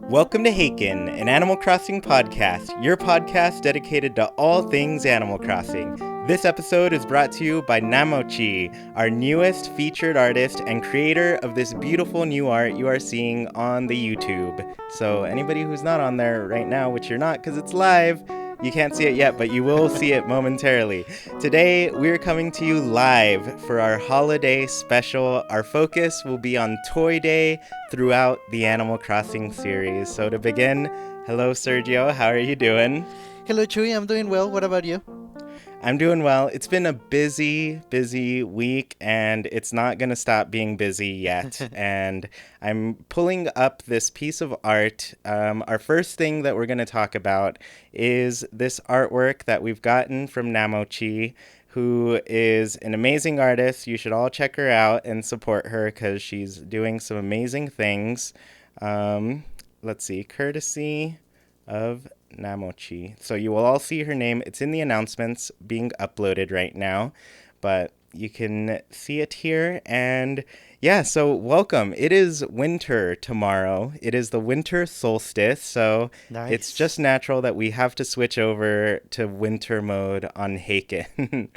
Welcome to Haken, an Animal Crossing podcast, your podcast dedicated to all things Animal Crossing. This episode is brought to you by Namocchi, our newest featured artist and creator of this beautiful new art you are seeing on the YouTube. So anybody who's not on there right now, which you're not because it's live, you can't see it yet, but you will see it momentarily. Today, we're coming to you live for our holiday special. Our focus will be on Toy Day throughout the Animal Crossing series. So to begin, hello Sergio, how are you doing? Hello Chewy, I'm doing well. What about you? I'm doing well. It's been a busy week, and it's not going to stop being busy yet. And I'm pulling up this piece of art. Our first thing that we're going to talk about is this artwork that we've gotten from Namocchi, who is an amazing artist. You should all check her out and support her because she's doing some amazing things. Let's see, courtesy of Namocchi. So you will all see her name. It's in the announcements being uploaded right now, but you can see it here. And yeah, so welcome. It is winter tomorrow. It is the winter solstice, so Nice. It's just natural that we have to switch over to winter mode on Haken.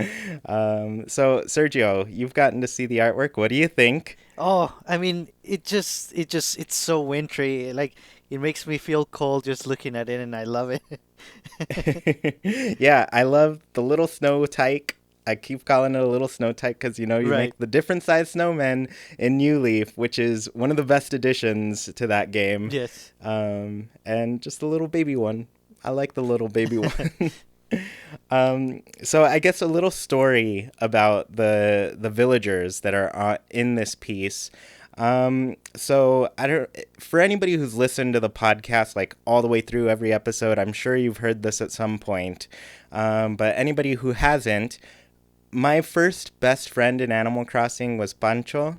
So Sergio, you've gotten to see the artwork. What do you think? Oh, I mean, it's so wintry. Like, it makes me feel cold just looking at it, and I love it. Yeah, I love the little snow tyke. I keep calling it a little snow tyke because, you Right. make the different size snowmen in New Leaf, which is one of the best additions to that game. Yes. And just a little baby one. I like the little baby one. So I guess a little story about the villagers that are in this piece. So I don't, for anybody who's listened to the podcast like all the way through every episode, I'm sure you've heard this at some point. But anybody who hasn't, my first best friend in Animal Crossing was Pancho.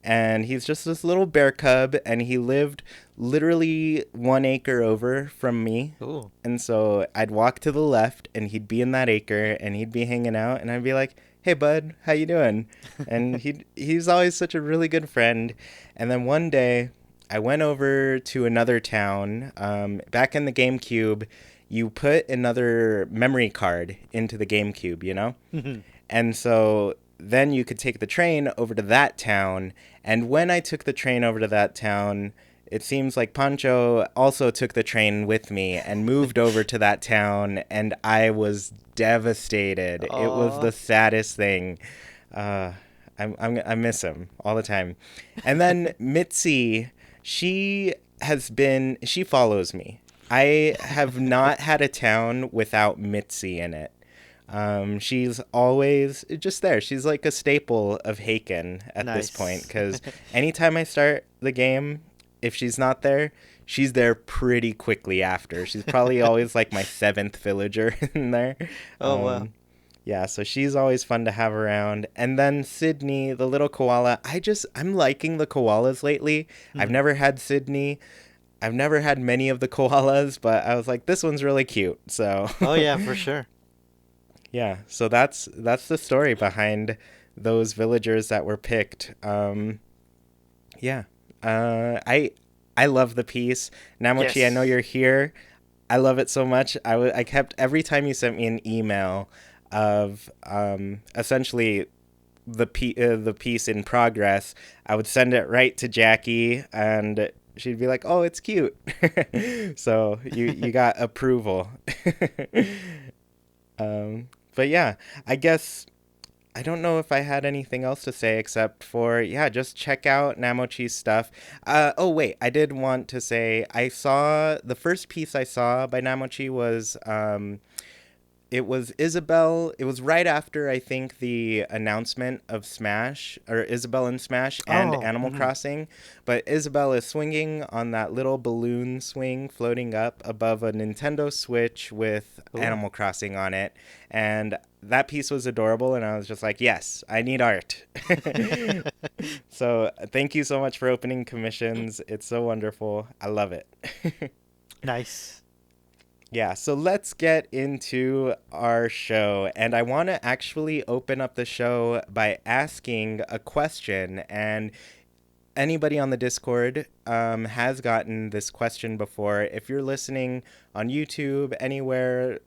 And he's just this little bear cub, and he lived literally 1 acre over from me. Ooh. And so I'd walk to the left, and he'd be in that acre, and he'd be hanging out, and I'd be like, "Hey, bud, how you doing?" And he's always such a really good friend. And then one day, I went over to another town. Back in the GameCube, you put another memory card into the GameCube, you know? And so then you could take the train over to that town. And when I took the train over to that town, it seems like Pancho also took the train with me and moved over to that town, and I was devastated. It was Aw. the saddest thing. I miss him all the time. And then Mitzi, she follows me. I have not had a town without Mitzi in it. She's always just there. She's like a staple of Haken at this point, Nice. because anytime I start the game, if she's not there, she's there pretty quickly after. She's probably always like my seventh villager in there. Oh wow. Yeah, so she's always fun to have around. And then Sydney, the little koala, I'm liking the koalas lately. I've Mhm. never had Sydney. I've never had many of the koalas, but I was like, this one's really cute. So Oh yeah, for sure. yeah, so that's the story behind those villagers that were picked. Yeah, I love the piece. Namocchi, I know Yes. you're here. I love it so much. I kept every time you sent me an email of essentially the piece in progress, I would send it right to Jackie, and she'd be like, "Oh, it's cute." So you got approval. But yeah, I guess I don't know if I had anything else to say except for, yeah, just check out Namocchi's stuff. Oh, wait, I did want to say I saw the first piece I saw by Namocchi was it was Isabelle. It was right after, I think, the announcement of Smash, or Isabelle and Smash and Oh. Animal Crossing. But Isabelle is swinging on that little balloon swing floating up above a Nintendo Switch with Ooh. Animal Crossing on it. And that piece was adorable, and I was just like, yes, I need art. So thank you so much for opening commissions. It's so wonderful. I love it. Nice. Yeah, so let's get into our show. And I want to actually open up the show by asking a question. And anybody on the Discord has gotten this question before. If you're listening on YouTube, anywhere,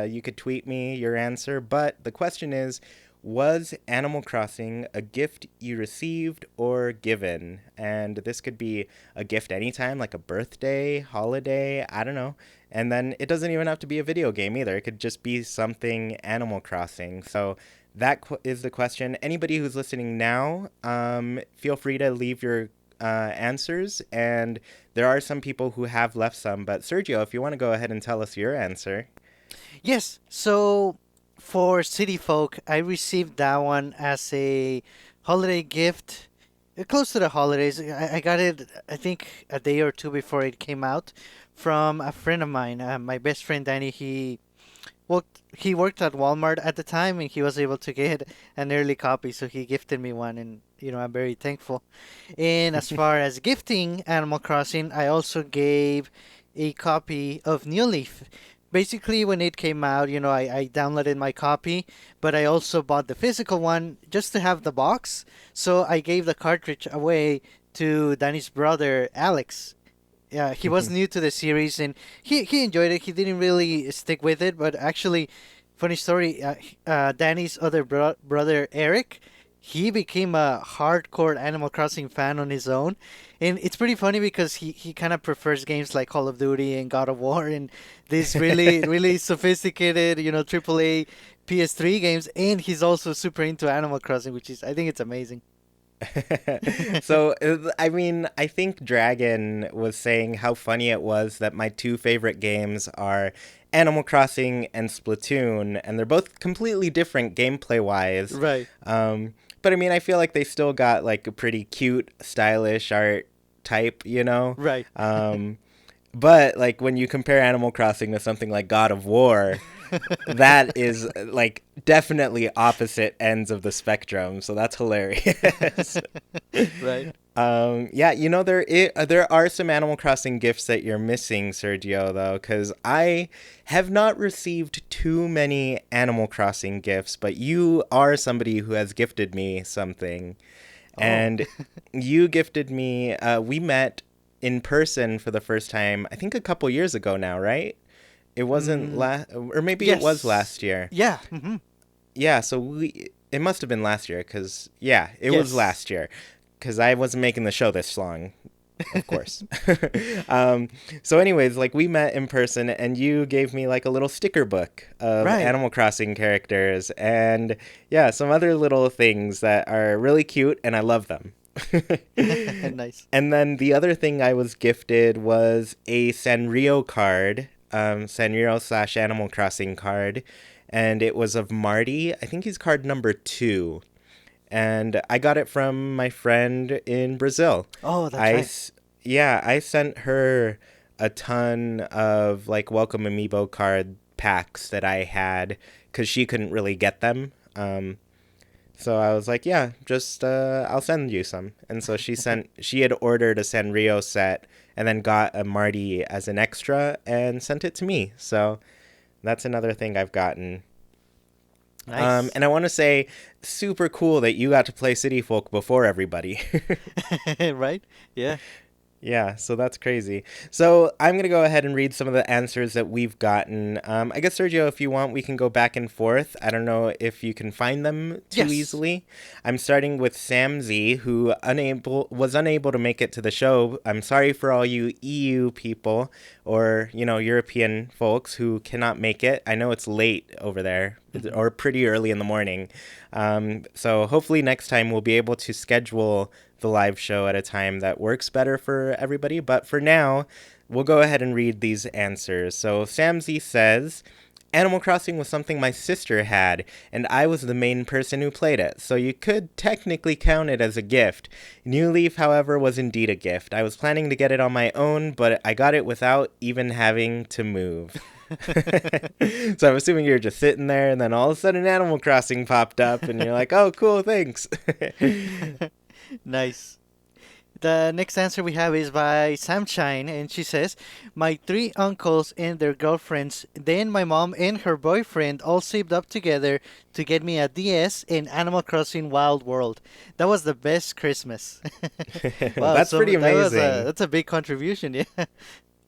you could tweet me your answer. But the question is, was Animal Crossing a gift you received or given? And this could be a gift anytime, like a birthday, holiday, I don't know. And then it doesn't even have to be a video game either. It could just be something Animal Crossing. So that is the question. Anybody who's listening now, feel free to leave your answers. And there are some people who have left some. But Sergio, if you want to go ahead and tell us your answer. Yes. So for City Folk, I received that one as a holiday gift. Close to the holidays. I got it, I think, a day or two before it came out from a friend of mine. My best friend Danny, he worked at Walmart at the time and he was able to get an early copy, so he gifted me one and I'm very thankful. And as far as gifting Animal Crossing, I also gave a copy of New Leaf. Basically, when it came out, I downloaded my copy, but I also bought the physical one just to have the box. So I gave the cartridge away to Danny's brother, Alex. Yeah, he was new to the series and he enjoyed it. He didn't really stick with it, but actually, funny story. Danny's other brother Eric, he became a hardcore Animal Crossing fan on his own, and it's pretty funny because he kind of prefers games like Call of Duty and God of War and these really sophisticated AAA PS3 games, and he's also super into Animal Crossing, which is I think it's amazing. So, I mean, I think Dragon was saying how funny it was that my two favorite games are Animal Crossing and Splatoon, and they're both completely different gameplay wise. Right. But I mean, I feel like they still got like a pretty cute, stylish art type, you know? Right. But like when you compare Animal Crossing to something like God of War, that is like definitely opposite ends of the spectrum. So that's hilarious. Right. Yeah, there are some Animal Crossing gifts that you're missing, Sergio, though, because I have not received too many Animal Crossing gifts, but you are somebody who has gifted me something, Oh. and you gifted me. We met in person for the first time, I think a couple years ago now, right? It wasn't Mm, or maybe it was yes. last year. Yeah. Hmm. Yeah, so it must have been last year, because yeah, it was Yes. last year, because I wasn't making the show this long, of course. um, so anyways, like we met in person and you gave me like a little sticker book of Right. Animal Crossing characters and yeah, some other little things that are really cute and I love them. Nice. And then the other thing I was gifted was a Sanrio card, Sanrio slash Animal Crossing card, and it was of Marty. I think he's card number 2, and I got it from my friend in Brazil. Oh, that's I, right. s- yeah, I sent her a ton of like welcome amiibo card packs that I had because she couldn't really get them. So I was like, yeah, just I'll send you some. And so she had ordered a Sanrio set and then got a Marty as an extra and sent it to me. So that's another thing I've gotten. Nice. And I want to say, super cool that you got to play City Folk before everybody. Right? Yeah. Yeah, so that's crazy. So I'm going to go ahead and read some of the answers that we've gotten. I guess, Sergio, if you want, we can go back and forth. I don't know if you can find them too Yes. easily. I'm starting with Sam Z, who was unable to make it to the show. I'm sorry for all you EU people or, European folks who cannot make it. I know it's late over there Hmm. or pretty early in the morning. So hopefully next time we'll be able to schedule the live show at a time that works better for everybody. But for now, we'll go ahead and read these answers. So Samzy says, Animal Crossing was something my sister had, and I was the main person who played it, so you could technically count it as a gift. New Leaf, however, was indeed a gift. I was planning to get it on my own, but I got it without even having to move. So I'm assuming you're just sitting there, and then all of a sudden Animal Crossing popped up, and you're like, oh, cool, thanks. Nice. The next answer we have is by Samshine, and she says, "My three uncles and their girlfriends, then my mom and her boyfriend all saved up together to get me a DS in Animal Crossing Wild World. That was the best Christmas." Wow, That's so pretty amazing. that's a big contribution, yeah.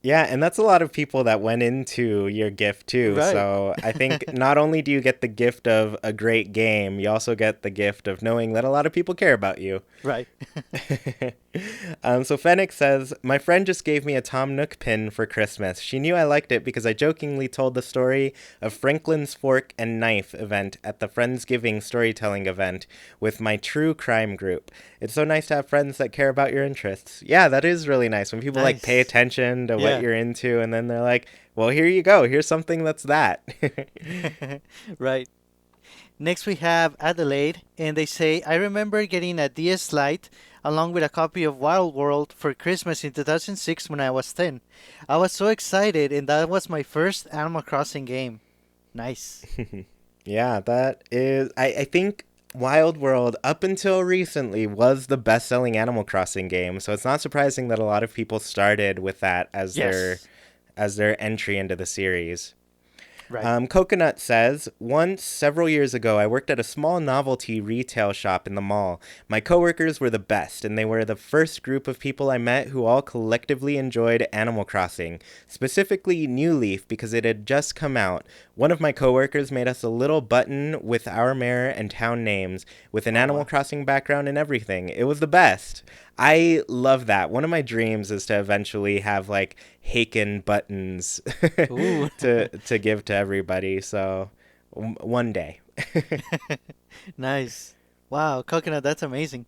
Yeah, and that's a lot of people that went into your gift too. Right. So I think not only do you get the gift of a great game, you also get the gift of knowing that a lot of people care about you. Right. So Fennec says, my friend just gave me a Tom Nook pin for Christmas. She knew I liked it because I jokingly told the story of Franklin's Fork and Knife event at the Friendsgiving storytelling event with my true crime group. It's so nice to have friends that care about your interests. Yeah, that is really nice when people like pay Nice. attention to what Yeah. you're into and then they're like, well, here you go. Here's something that's that. Right. Next, we have Adelaide, and they say, "I remember getting a DS Lite along with a copy of Wild World for Christmas in 2006 when I was 10. I was so excited, and that was my first Animal Crossing game." Nice. Yeah, that is. I think Wild World, up until recently, was the best selling Animal Crossing game. So it's not surprising that a lot of people started with that Yes. as their entry into the series. Right. Coconut says, once, several years ago, I worked at a small novelty retail shop in the mall. My coworkers were the best, and they were the first group of people I met who all collectively enjoyed Animal Crossing, specifically New Leaf because it had just come out. One of my coworkers made us a little button with our mayor and town names, with an Oh, Animal wow. Crossing background and everything. It was the best. I love that. One of my dreams is to eventually have like Haken buttons Ooh. to give to everybody. So one day. Nice. Wow, Coconut, that's amazing.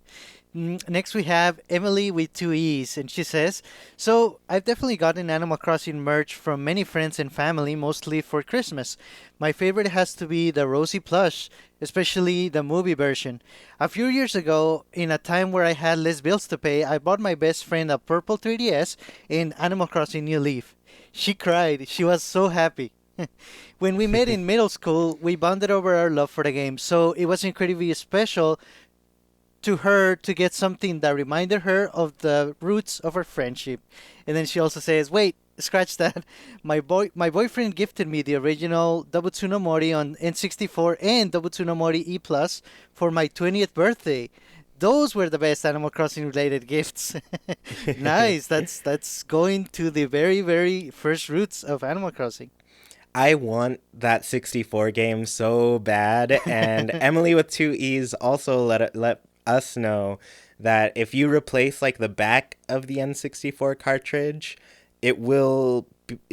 Next, we have Emily with two E's, and she says, "So, I've definitely gotten Animal Crossing merch from many friends and family, mostly for Christmas. My favorite has to be the Rosie plush, especially the movie version. A few years ago, in a time where I had less bills to pay, I bought my best friend a purple 3DS in Animal Crossing New Leaf. She cried. She was so happy." When we met in middle school, we bonded over our love for the game, so it was incredibly special to her to get something that reminded her of the roots of our friendship. And then she also says, "Wait, scratch that. My boyfriend gifted me the original Double no Mori on N64 and Double no Mori E Plus for my 20th birthday. Those were the best Animal Crossing related gifts." Nice. That's going to the very first roots of Animal Crossing. I want that 64 game so bad. And Emily with two E's also let us know that if you replace like the back of the N64 cartridge, it will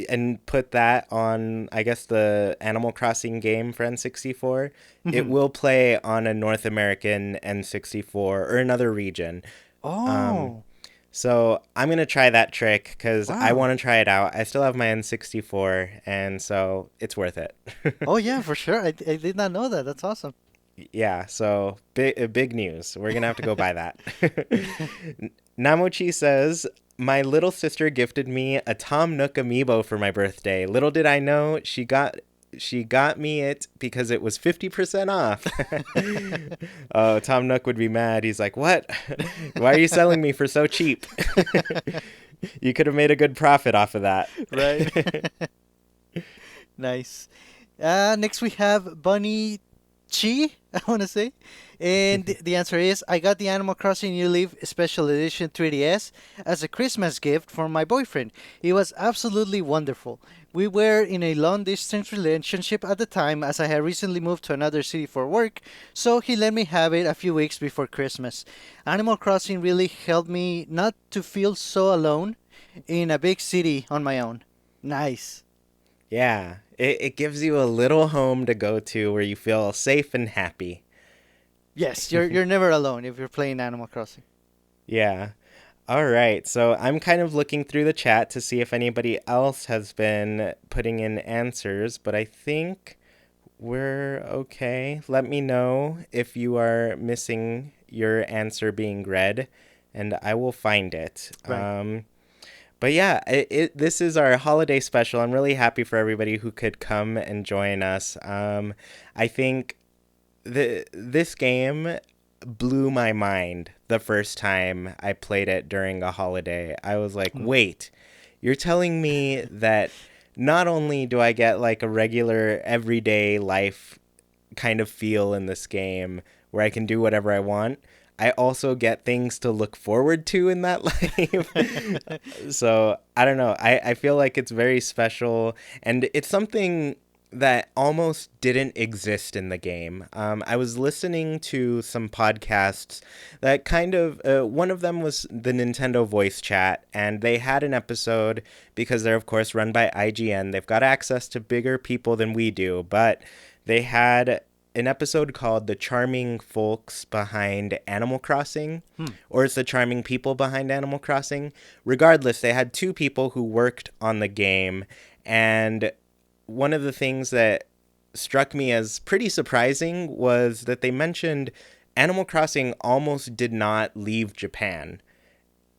and put that on, I guess, the Animal Crossing game for N64, it Mhm. will play on a North American N64 or another region. Um, Oh, so I'm gonna try that trick because I wow. want to try it out. I still have my N64, and so it's worth it. Oh yeah, for sure. I did not know that. That's awesome. Yeah, so big news. We're gonna have to go buy that. Namocchi says, my little sister gifted me a Tom Nook amiibo for my birthday. Little did I know she got me it because it was 50% off. Oh, Tom Nook would be mad. He's like, "What? Why are you selling me for so cheap? You could have made a good profit off of that." Right. Nice. Next we have Bunny Chi, I want to say. And the answer is, I got the Animal Crossing New Leaf Special Edition 3DS as a Christmas gift from my boyfriend. It was absolutely wonderful. We were in a long distance relationship at the time as I had recently moved to another city for work, so he let me have it a few weeks before Christmas. Animal Crossing really helped me not to feel so alone in a big city on my own. Nice. Yeah, it gives you a little home to go to where you feel safe and happy. Yes, you're never alone if you're playing Animal Crossing. Yeah. All right. So I'm kind of looking through the chat to see if anybody else has been putting in answers, but I think we're okay. Let me know if you are missing your answer being read, and I will find it. Right. But yeah, this is our holiday special. I'm really happy for everybody who could come and join us. I think this game blew my mind the first time I played it during a holiday. I was like, Hmm. wait, you're telling me that not only do I get like a regular everyday life kind of feel in this game where I can do whatever I want, I also get things to look forward to in that life. So I don't know. I feel like it's very special, and it's something that almost didn't exist in the game. I was listening to some podcasts that kind of, one of them was the Nintendo voice chat, and they had an episode because they're, of course, run by IGN. They've got access to bigger people than we do, but they had an episode called The Charming Folks Behind Animal Crossing, Hmm. or it's The Charming People Behind Animal Crossing. Regardless, they had two people who worked on the game, and one of the things that struck me as pretty surprising was that they mentioned Animal Crossing almost did not leave Japan.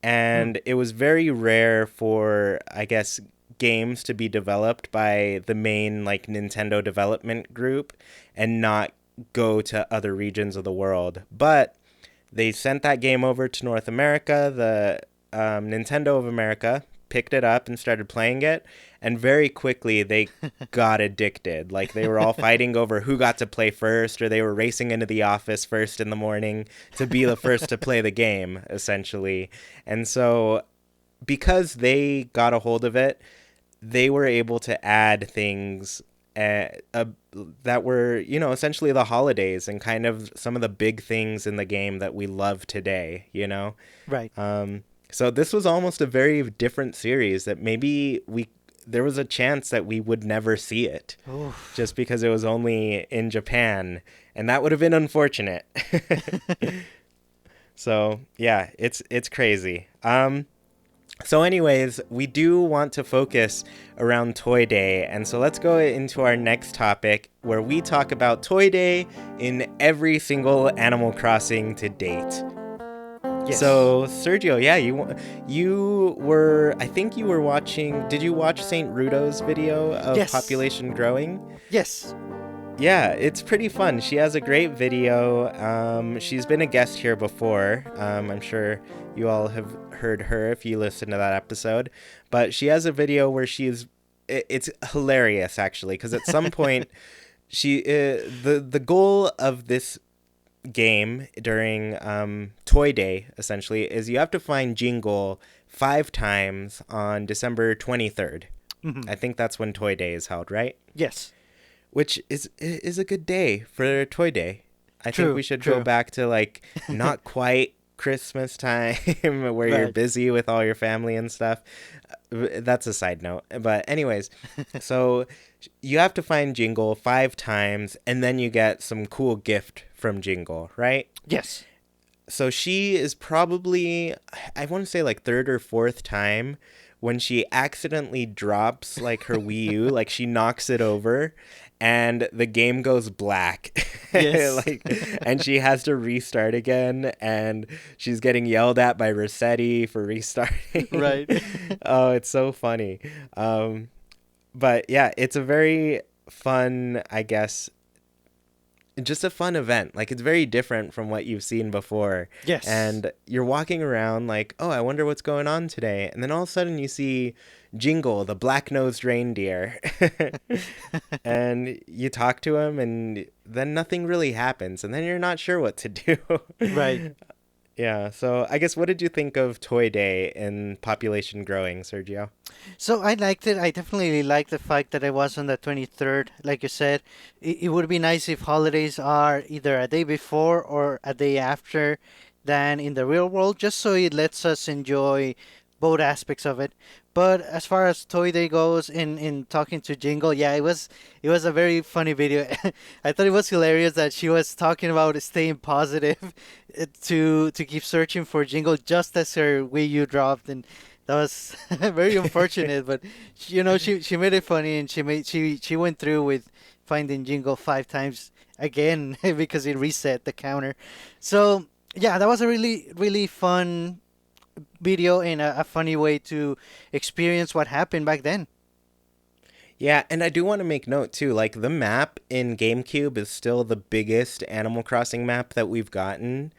Hmm. And it was very rare for, I guess, games to be developed by the main like Nintendo development group and not go to other regions of the world. But they sent that game over to North America. The Nintendo of America picked it up and started playing it, and very quickly they got addicted. Like they were all fighting over who got to play first, or they were racing into the office first in the morning to be the first to play the game, essentially. And so, because they got a hold of it, they were able to add things that were, essentially the holidays and kind of some of the big things in the game that we love today. Right. So this was almost a very different series that maybe there was a chance that we would never see it Oof. just because it was only in Japan, and that would have been unfortunate. So yeah, it's crazy. So anyways, we do want to focus around Toy Day, and so let's go into our next topic where we talk about Toy Day in every single Animal Crossing to date. Yes. So Sergio, yeah, you were, I think you were watching. Did you watch Saint Rudo's video of Yes. population growing? Yes. Yeah, it's pretty fun. She has a great video. She's been a guest here before. I'm sure you all have heard her if you listen to that episode. But she has a video where it's hilarious actually, because at some point the goal of this game during Toy Day essentially is you have to find Jingle 5 times on December 23rd. Hmm. I think that's when Toy Day is held, right? Yes. Which is a good day for Toy Day. I think True. we should go True. back to like not quite Christmas time where you're Right. busy with all your family and stuff. That's a side note. But anyways, so you have to find Jingle 5 times and then you get some cool gift from Jingle, right? Yes. So she is probably, I want to say like third or fourth time when she accidentally drops like her Wii U, like she knocks it over and the game goes black. Yes. Like, and she has to restart again, and she's getting yelled at by Rossetti for restarting. Right. Oh, it's so funny. But yeah, it's a very fun, I guess, just a fun event. Like, it's very different from what you've seen before. Yes. And you're walking around like, oh, I wonder what's going on today. And then all of a sudden you see Jingle, the black-nosed reindeer. And you talk to him and then nothing really happens. And then you're not sure what to do. Right. Yeah, so I guess what did you think of Toy Day and population growing, Sergio? So I liked it. I definitely liked the fact that it was on the 23rd. Like you said, it would be nice if holidays are either a day before or a day after than in the real world, just so it lets us enjoy both aspects of it. But as far as Toy Day goes, in talking to Jingle, yeah, it was a very funny video. I thought it was hilarious that she was talking about staying positive to keep searching for Jingle just as her Wii U dropped, and that was very unfortunate. But she made it funny, and she went through with finding Jingle 5 times again because it reset the counter. So yeah, that was a really really fun video and a funny way to experience what happened back then. Yeah, and I do want to make note too, like the map in GameCube is still the biggest Animal Crossing map that we've gotten.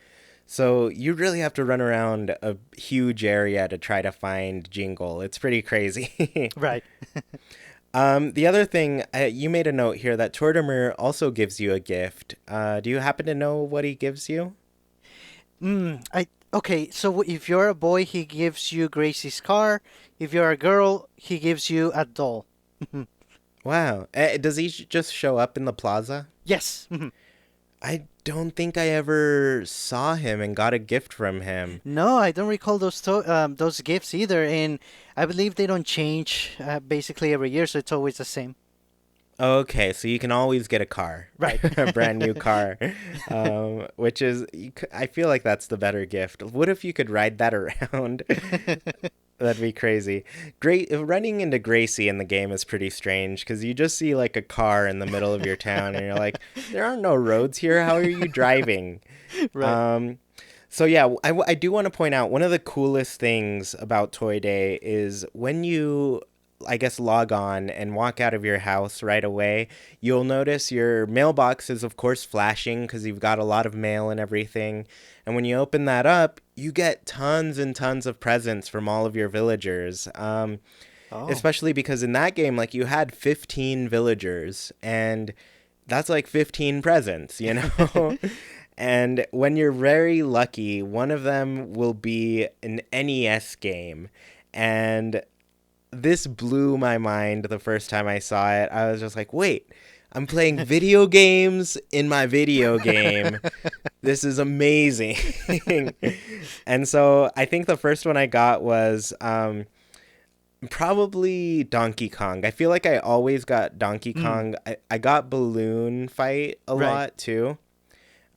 So you really have to run around a huge area to try to find Jingle. It's pretty crazy. Right. The other thing, you made a note here that Tortimer also gives you a gift. Do you happen to know what he gives you? I okay. So if you're a boy, he gives you Gracie's car. If you're a girl, he gives you a doll. Wow. Does he just show up in the plaza? Yes. I don't think I ever saw him and got a gift from him. No, I don't recall those gifts either, and I believe they don't change basically every year, so it's always the same. Okay, so you can always get a car, Right. a brand new car, which is, I feel like that's the better gift. What if you could ride that around? That'd be crazy. Great, running into Gracie in the game is pretty strange because you just see like a car in the middle of your town, and you're like, there are no roads here. How are you driving? Right. Um, so yeah, I do want to point out one of the coolest things about Toy Day is when you, I guess, log on and walk out of your house right away, you'll notice your mailbox is of course flashing because you've got a lot of mail and everything. And when you open that up, you get tons and tons of presents from all of your villagers. Oh. Especially because in that game, like you had 15 villagers, and that's like 15 presents, you know? And when you're very lucky, one of them will be an NES game. And this blew my mind the first time I saw it. I was just like, wait, I'm playing video games in my video game. This is amazing. And so I think the first one I got was probably Donkey Kong. I feel like I always got Donkey Mm, Kong. I got Balloon Fight a right. lot too.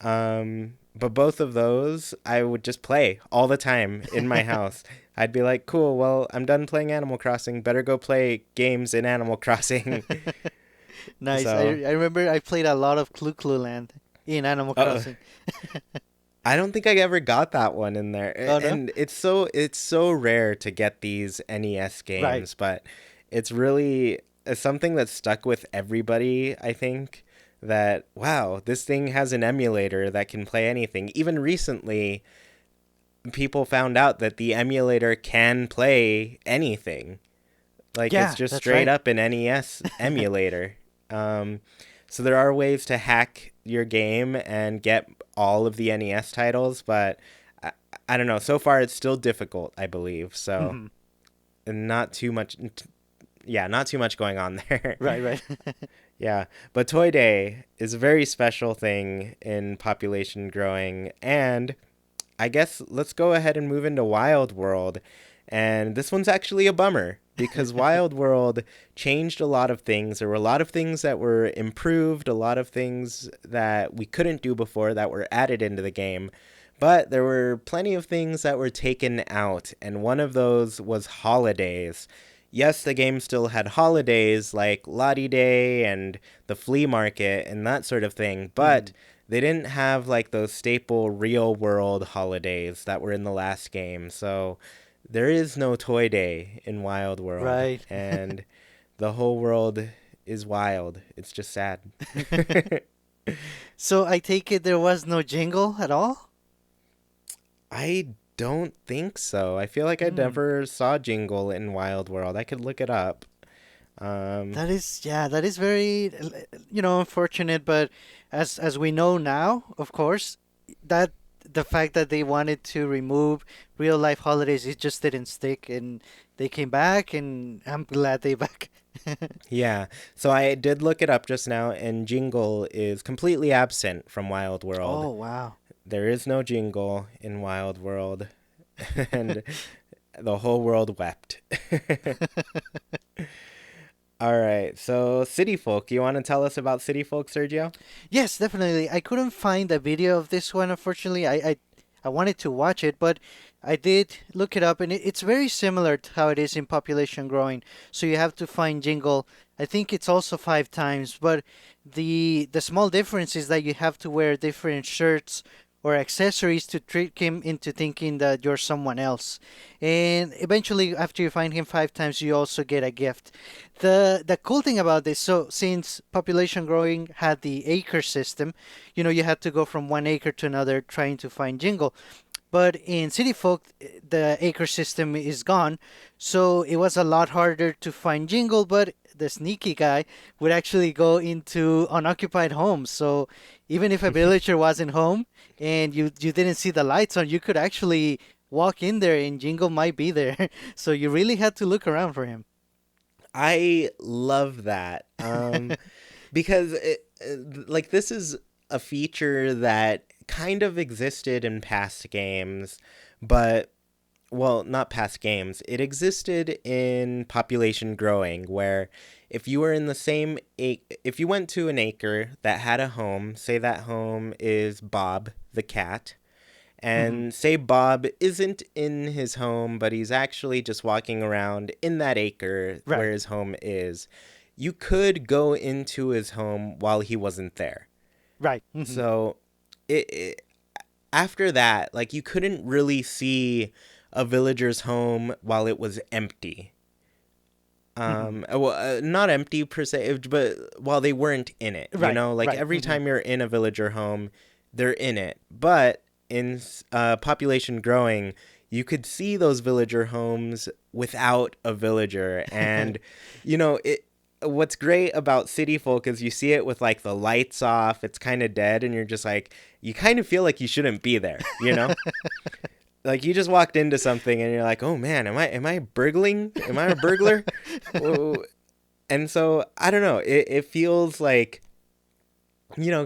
But both of those I would just play all the time in my house. I'd be like, cool, well, I'm done playing Animal Crossing. Better go play games in Animal Crossing. Nice. So, I remember I played a lot of Clue Clue Land in Animal uh, Crossing. I don't think I ever got that one in there. Oh no? And it's so rare to get these NES Right. games, but it's something that's stuck with everybody, I think, that wow, this thing has an emulator that can play anything. Even recently, people found out that the emulator can play anything. Like it's Yeah, just that's straight right. up an NES emulator. Um, so there are ways to hack your game and get all of the NES titles, but I, I don't know. So far, it's still difficult, I believe. So Mhm. not too much. Yeah, not too much going on there. Right, right. Yeah, but Toy Day is a very special thing in population growing, and I guess let's go ahead and move into Wild World. And this one's actually a bummer because Wild World changed a lot of things. There were a lot of things that were improved, a lot of things that we couldn't do before that were added into the game. But there were plenty of things that were taken out, and one of those was holidays. Yes, the game still had holidays like Lottie Day and the flea market and that sort of thing, but Mhm. they didn't have like those staple real world holidays that were in the last game. So there is no Toy Day in Wild World, Right. and the whole world is wild. It's just sad. So I take it there was no jingle at all? I don't think so. I feel like I Hmm. never saw Jingle in Wild World. I could look it up. Um, That is, yeah, that is very, unfortunate. But as we know now, of course, that the fact that they wanted to remove real life holidays, it just didn't stick, and they came back, and I'm glad they back. yeah. So I did look it up just now, and Jingle is completely absent from Wild World. Oh, wow. There is no Jingle in Wild World, and the whole world wept. All right. So City Folk, you want to tell us about City Folk, Sergio? Yes, definitely. I couldn't find a video of this one, unfortunately. I wanted to watch it, but I did look it up, and it's very similar to how it is in population growing. So you have to find Jingle. I think it's also 5 times, but the small difference is that you have to wear different shirts or accessories to trick him into thinking that you're someone else. And eventually, after you find him 5 times, you also get a gift. The cool thing about this, so since population growing had the acre system, you had to go from one acre to another trying to find Jingle. But in City Folk, the acre system is gone, so it was a lot harder to find Jingle. But the sneaky guy would actually go into unoccupied homes. So even if a villager wasn't home and you didn't see the lights on, you could actually walk in there and Jingle might be there. So you really had to look around for him. I love that. Because like this is a feature that kind of existed in past games, but well, not past games. It existed in population growing, where if you were in the same if you went to an acre that had a home, say that home is Bob the cat, Hmm. and say Bob isn't in his home, but he's actually just walking around in that acre Right, where his home is, you could go into his home while he wasn't there. right. Hmm. So it after that, like you couldn't really see a villager's home while it was empty. Hmm. Well, not empty per se, but while they weren't in it, Right, like right. every Hmm. time you're in a villager home, they're in it. But in population growing, you could see those villager homes without a villager, and it. What's great about City Folk is you see it with like the lights off. It's kind of dead, and you're just like, you kind of feel like you shouldn't be there. Like you just walked into something and you're like, oh man, am I burgling? Am I a burglar? Whoa. And so I don't know. It feels like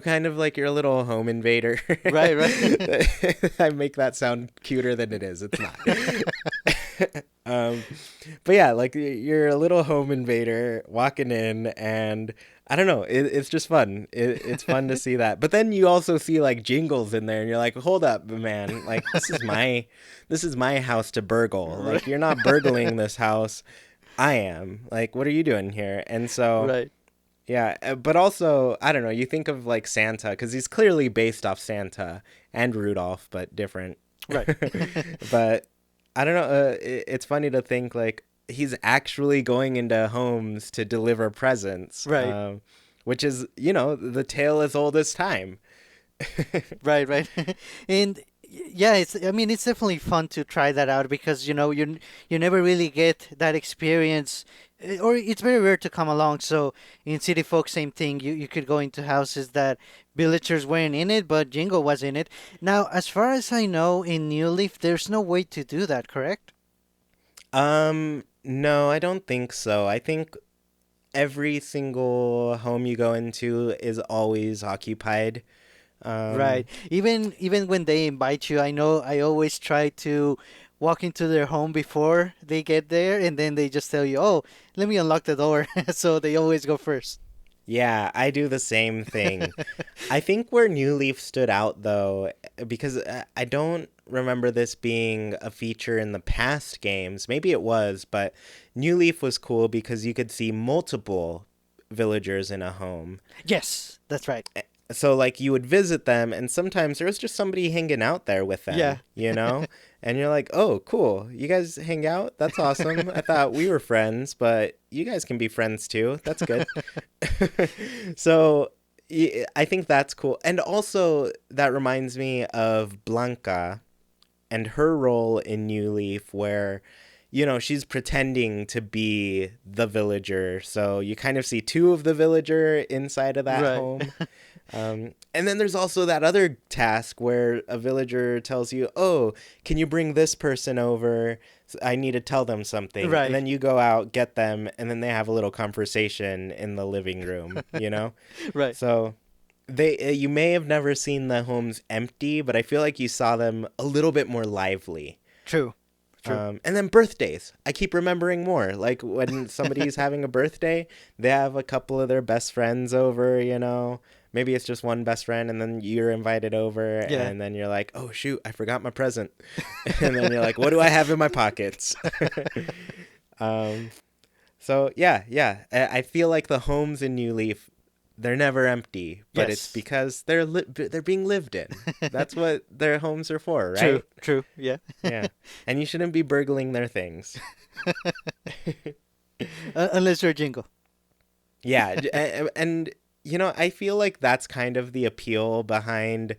kind of like you're a little home invader. Right, right. I make that sound cuter than it is. It's not. um, but yeah, like you're a little home invader walking in, and I don't know. It's just fun. It's fun to see that. But then you also see like Jingles in there, and you're like, hold up, man. Like this is my house to burgle. Right, Like you're not burgling this house. I am. Like, what are you doing here? And so right, yeah, but also, I don't know, you think of like Santa, because he's clearly based off Santa and Rudolph, but different. right. But I don't know, it's funny to think like he's actually going into homes to deliver presents, Right. which is, the tale as old as time. Right, right. And yeah, I mean it's definitely fun to try that out because you never really get that experience or it's very rare to come along. So in City Folk same thing. You could go into houses that villagers weren't in it, but Jingo was in it. Now, as far as I know, in New Leaf there's no way to do that, correct? No, I don't think so. I think every single home you go into is always occupied. Right. Um, Even when they invite you, I know I always try to walk into their home before they get there, and then they just tell you, "Oh, let me unlock the door." So they always go first. yeah, I do the same thing. I think where New Leaf stood out though, because I don't remember this being a feature in the past games. Maybe it was, but New Leaf was cool because you could see multiple villagers in a home. Yes, that's right. So like you would visit them, and sometimes there was just somebody hanging out there with Yeah. them. And you're like, oh cool, you guys hang out, that's awesome. I thought we were friends, but you guys can be friends too, that's good. So I think that's cool. And also that reminds me of Blanca and her role in New Leaf, where she's pretending to be the villager, so you kind of see two of the villager inside of that Right. home. And then there's also that other task where a villager tells you, oh, can you bring this person over? I need to tell them something. And Right. then you go out, get them, and then they have a little conversation in the living room. Right. So you may have never seen the homes empty, but I feel like you saw them a little bit more lively. True. True. And then birthdays. I keep remembering more. Like when somebody's having a birthday, they have a couple of their best friends over. Maybe it's just one best friend, and then you're invited over, Yeah. and then you're like, oh, shoot, I forgot my present. And then you're like, what do I have in my pockets? um, so, yeah, yeah. I feel like the homes in New Leaf, they're never empty, but it's Yes. because they're being lived in. That's what their homes are for, True. right? True. Yeah. Yeah. And you shouldn't be burgling their things. Unless you're Jingle. Yeah, and I feel like that's kind of the appeal behind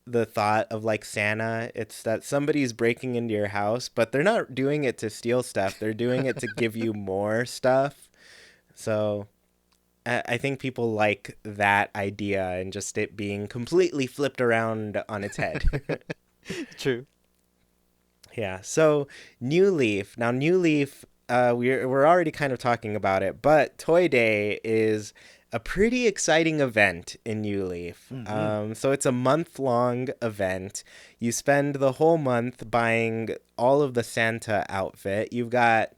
the thought of like Santa. It's that somebody's breaking into your house, but they're not doing it to steal stuff. They're doing it to give you more stuff. So I think people like that idea and just it being completely flipped around on its head. True. Yeah. So New Leaf. Now New Leaf, we're already kind of talking about it, but Toy Day is a pretty exciting event in New Leaf. Hmm. So it's a month-long event. You spend the whole month buying all of the Santa outfit. You've got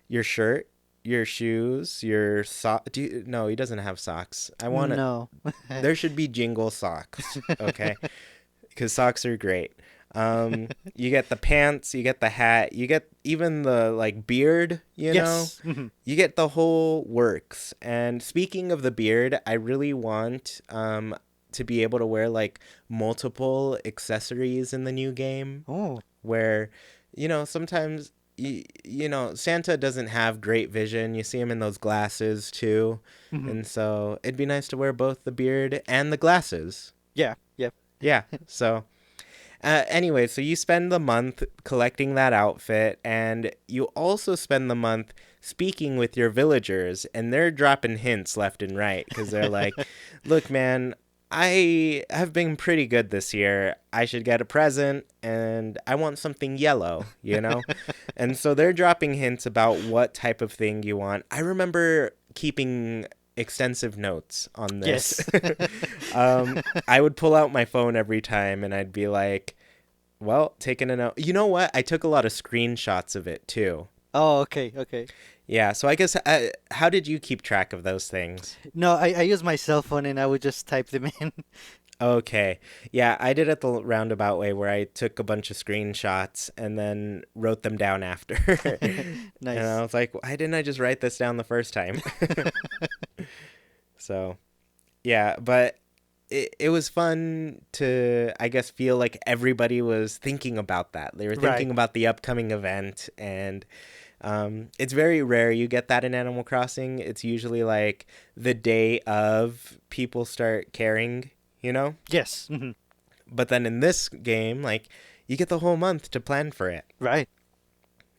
your shirt, your shoes, your sock. No, he doesn't have socks. I want to. No. There should be jingle socks, okay? Because socks are great. You get the pants, you get the hat, you get even the like beard, Yes. Hmm. you get the whole works. And speaking of the beard, I really want to be able to wear like multiple accessories in the new game Oh. where sometimes Santa doesn't have great vision. You see him in those glasses too. Hmm. And so it'd be nice to wear both the beard and the glasses. Yeah. Yep. Yeah. So anyway, so you spend the month collecting that outfit, and you also spend the month speaking with your villagers, and they're dropping hints left and right because they're like, look, man, I have been pretty good this year. I should get a present, and I want something yellow. And so they're dropping hints about what type of thing you want. I remember keeping extensive notes on this. Yes. I would pull out my phone every time and I'd be like, well, taking a note. You know what? I took a lot of screenshots of it too. Oh, okay. Okay. Yeah, so I guess how did you keep track of those things? No, I use my cell phone and I would just type them in. Okay. Yeah, I did it the roundabout way where I took a bunch of screenshots and then wrote them down after. And I Nice. was like, why didn't I just write this down the first time? So, yeah, but it was fun to, I guess, feel like everybody was thinking about that. They were Right. thinking about the upcoming event, and it's very rare you get that in Animal Crossing. It's usually like the day of people start caring. Yes. Hmm. But then in this game, like, you get the whole month to plan for it. Right.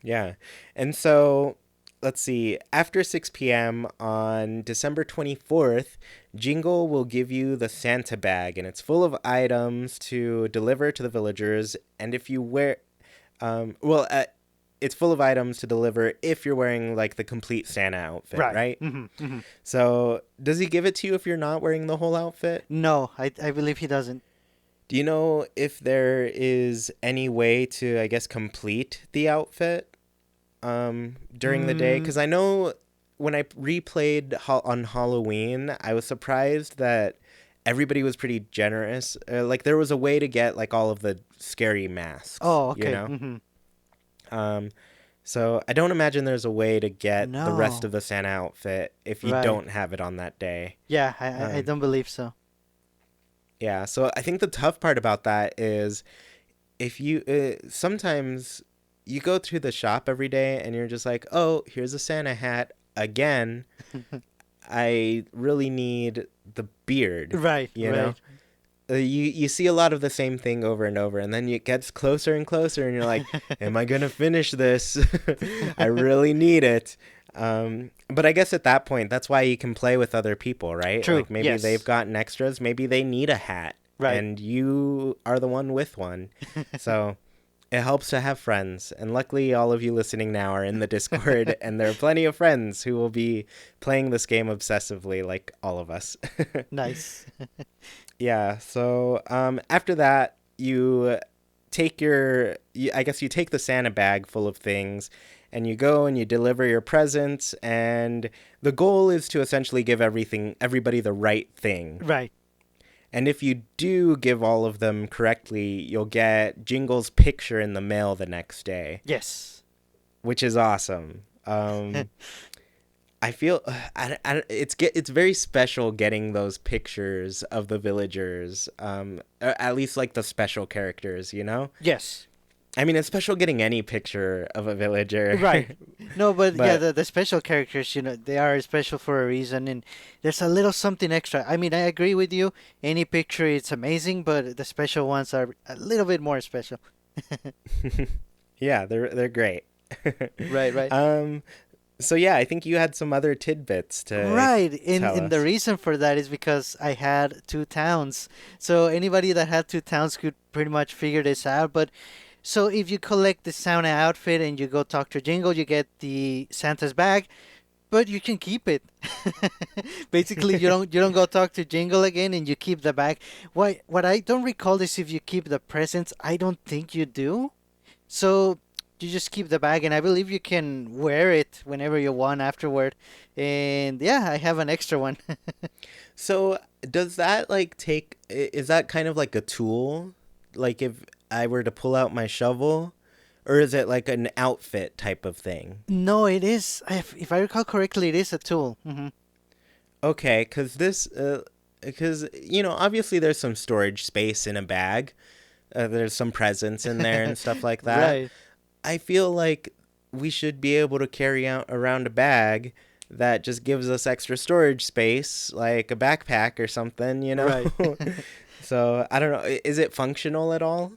Yeah. And so, let's see, after 6 p.m. on December 24th, Jingle will give you the Santa bag, and it's full of items to deliver to the villagers. And if you wear, well, it's full of items to deliver if you're wearing like the complete Santa outfit, Right. right? Hmm. Hmm. So, does he give it to you if you're not wearing the whole outfit? No, I believe he doesn't. Do you know if there is any way to, I guess, complete the outfit during the day? Mm, Because I know when I replayed on Halloween, I was surprised that everybody was pretty generous. Like there was a way to get like all of the scary masks, oh, you okay. know? Hmm. Um, so I don't imagine there's a way to get the rest No. of the Santa outfit if you Right. don't have it on that day. Yeah, I Um, don't believe so. yeah, so I think the tough part about that is if you sometimes you go through the shop every day and you're just like, oh, here's a Santa hat again. I really need the beard, Right. you know? Right. You see a lot of the same thing over and over, and then it gets closer and closer, and you're like, am I going to finish this? I really need it. But I guess at that point, that's why you can play with other people, right? True. Like maybe they've Yes. gotten extras, maybe they need a hat, Right. and you are the one with one. So it helps to have friends. And luckily, all of you listening now are in the Discord, and there are plenty of friends who will be playing this game obsessively, like all of us. Nice. Yeah, so after that, I guess you take the Santa bag full of things, and you go and you deliver your presents, and the goal is to essentially give everybody the right thing. Right. And if you do give all of them correctly, you'll get Jingle's picture in the mail the next day, Yes. which is awesome. I feel it's very special getting those pictures of the villagers, at least like the special characters, you know? Yes. I mean, it's special getting any picture of a villager, Right. No, but yeah, but the special characters, they are special for a reason, and there's a little something extra. I mean, I agree with you. Any picture, it's amazing, but the special ones are a little bit more special. yeah, they're great. Right, right. um, so yeah, I think you had some other tidbits to Right. tell And the us. reason for that is because I had two towns. So anybody that had two towns could pretty much figure this out. But so if you collect the Santa outfit and you go talk to Jingle, you get the Santa's bag, but you can keep it. Basically, you don't go talk to Jingle again, and you keep the bag. What I don't recall is if you keep the presents. I don't think you do. So you just keep the bag, and I believe you can wear it whenever you want afterward. And yeah, I have an extra one. So does that like is that kind of like a tool? Like if I were to pull out my shovel, or is it like an outfit type of thing? No, it is. If I recall correctly, it is a tool. Okay, because obviously there's some storage space in a bag. There's some presents in there and stuff like that. Right, I feel like we should be able to carry out around a bag that just gives us extra storage space, like a backpack or something, you know? right. So I don't know. Is it functional at all?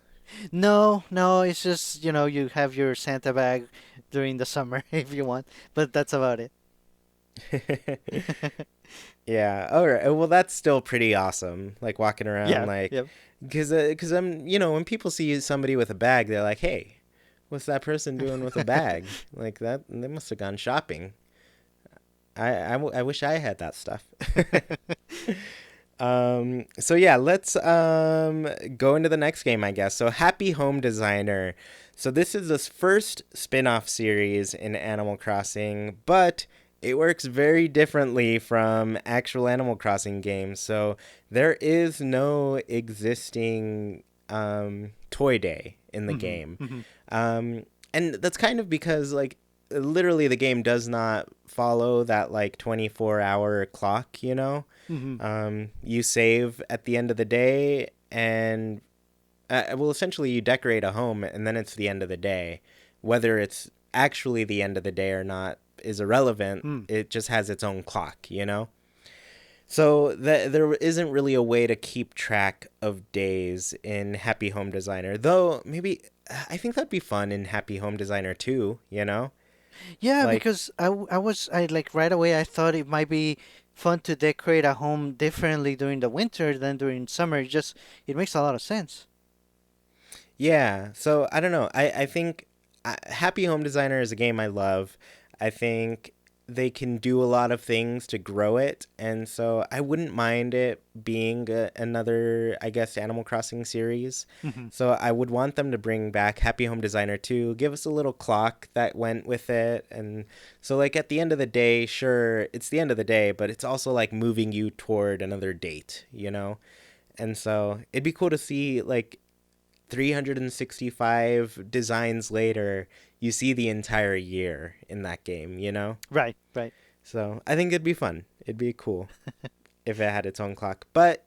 No, no, it's just, you have your Santa bag during the summer if you want, but that's about it. Yeah. All right. Well, that's still pretty awesome. Like walking around, Yeah, like, yeah. because when people see somebody with a bag, they're like, "Hey, what's that person doing with a bag?" Like that, they must have gone shopping. I wish I had that stuff. So yeah, let's go into the next game, I guess. So Happy Home Designer. So this is this first spin-off series in Animal Crossing, but it works very differently from actual Animal Crossing games. So there is no existing toy day in the hmm game. hmm And that's kind of because like literally the game does not follow that like 24-hour clock, you know? hmm You save at the end of the day, and well, essentially, you decorate a home, and then it's the end of the day. Whether it's actually the end of the day or not is irrelevant. Mm. It just has its own clock, you know? So there isn't really a way to keep track of days in Happy Home Designer, though maybe I think that'd be fun in Happy Home Designer too, you know? Yeah, Like, because I like right away I thought it might be fun to decorate a home differently during the winter than during summer. It makes a lot of sense. yeah, so I don't know. I think Happy Home Designer is a game I love. I think they can do a lot of things to grow it, and so I wouldn't mind it being another, I guess, Animal Crossing series. hmm So I would want them to bring back Happy Home Designer 2, give us a little clock that went with it, and so like at the end of the day, sure, it's the end of the day, but it's also like moving you toward another date, you know? And so it'd be cool to see like 365 designs later, you see the entire year in that game, you know? Right, right. So I think it'd be fun. It'd be cool if it had its own clock. But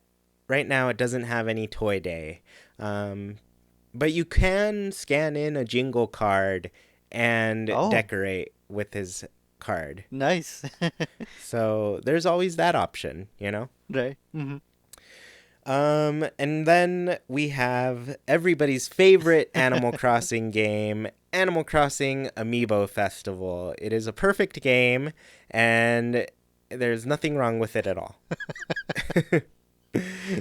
right now, it doesn't have any toy day. Um, but you can scan in a jingle card and Oh, decorate with his card. nice. So there's always that option, you know? Right. And then we have everybody's favorite Animal Crossing game, Animal Crossing Amiibo Festival. It is a perfect game, and there's nothing wrong with it at all.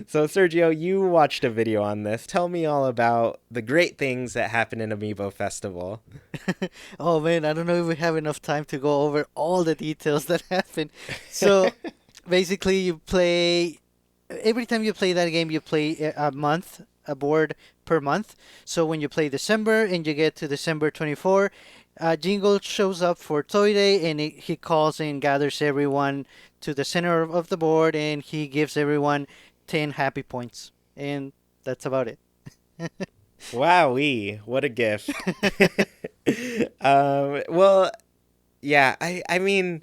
So, Sergio, you watched a video on this. Tell me all about the great things that happen in Amiibo Festival. Oh man, I don't know if we have enough time to go over all the details that happen. So basically, you play every time you play that game, you play a month, a board per month. So when you play December and you get to December 24, Jingle shows up for Toy Day and he calls and gathers everyone to the center of the board and he gives everyone 10 happy points. And that's about it. Wowee, what a gift. Well, yeah, I mean,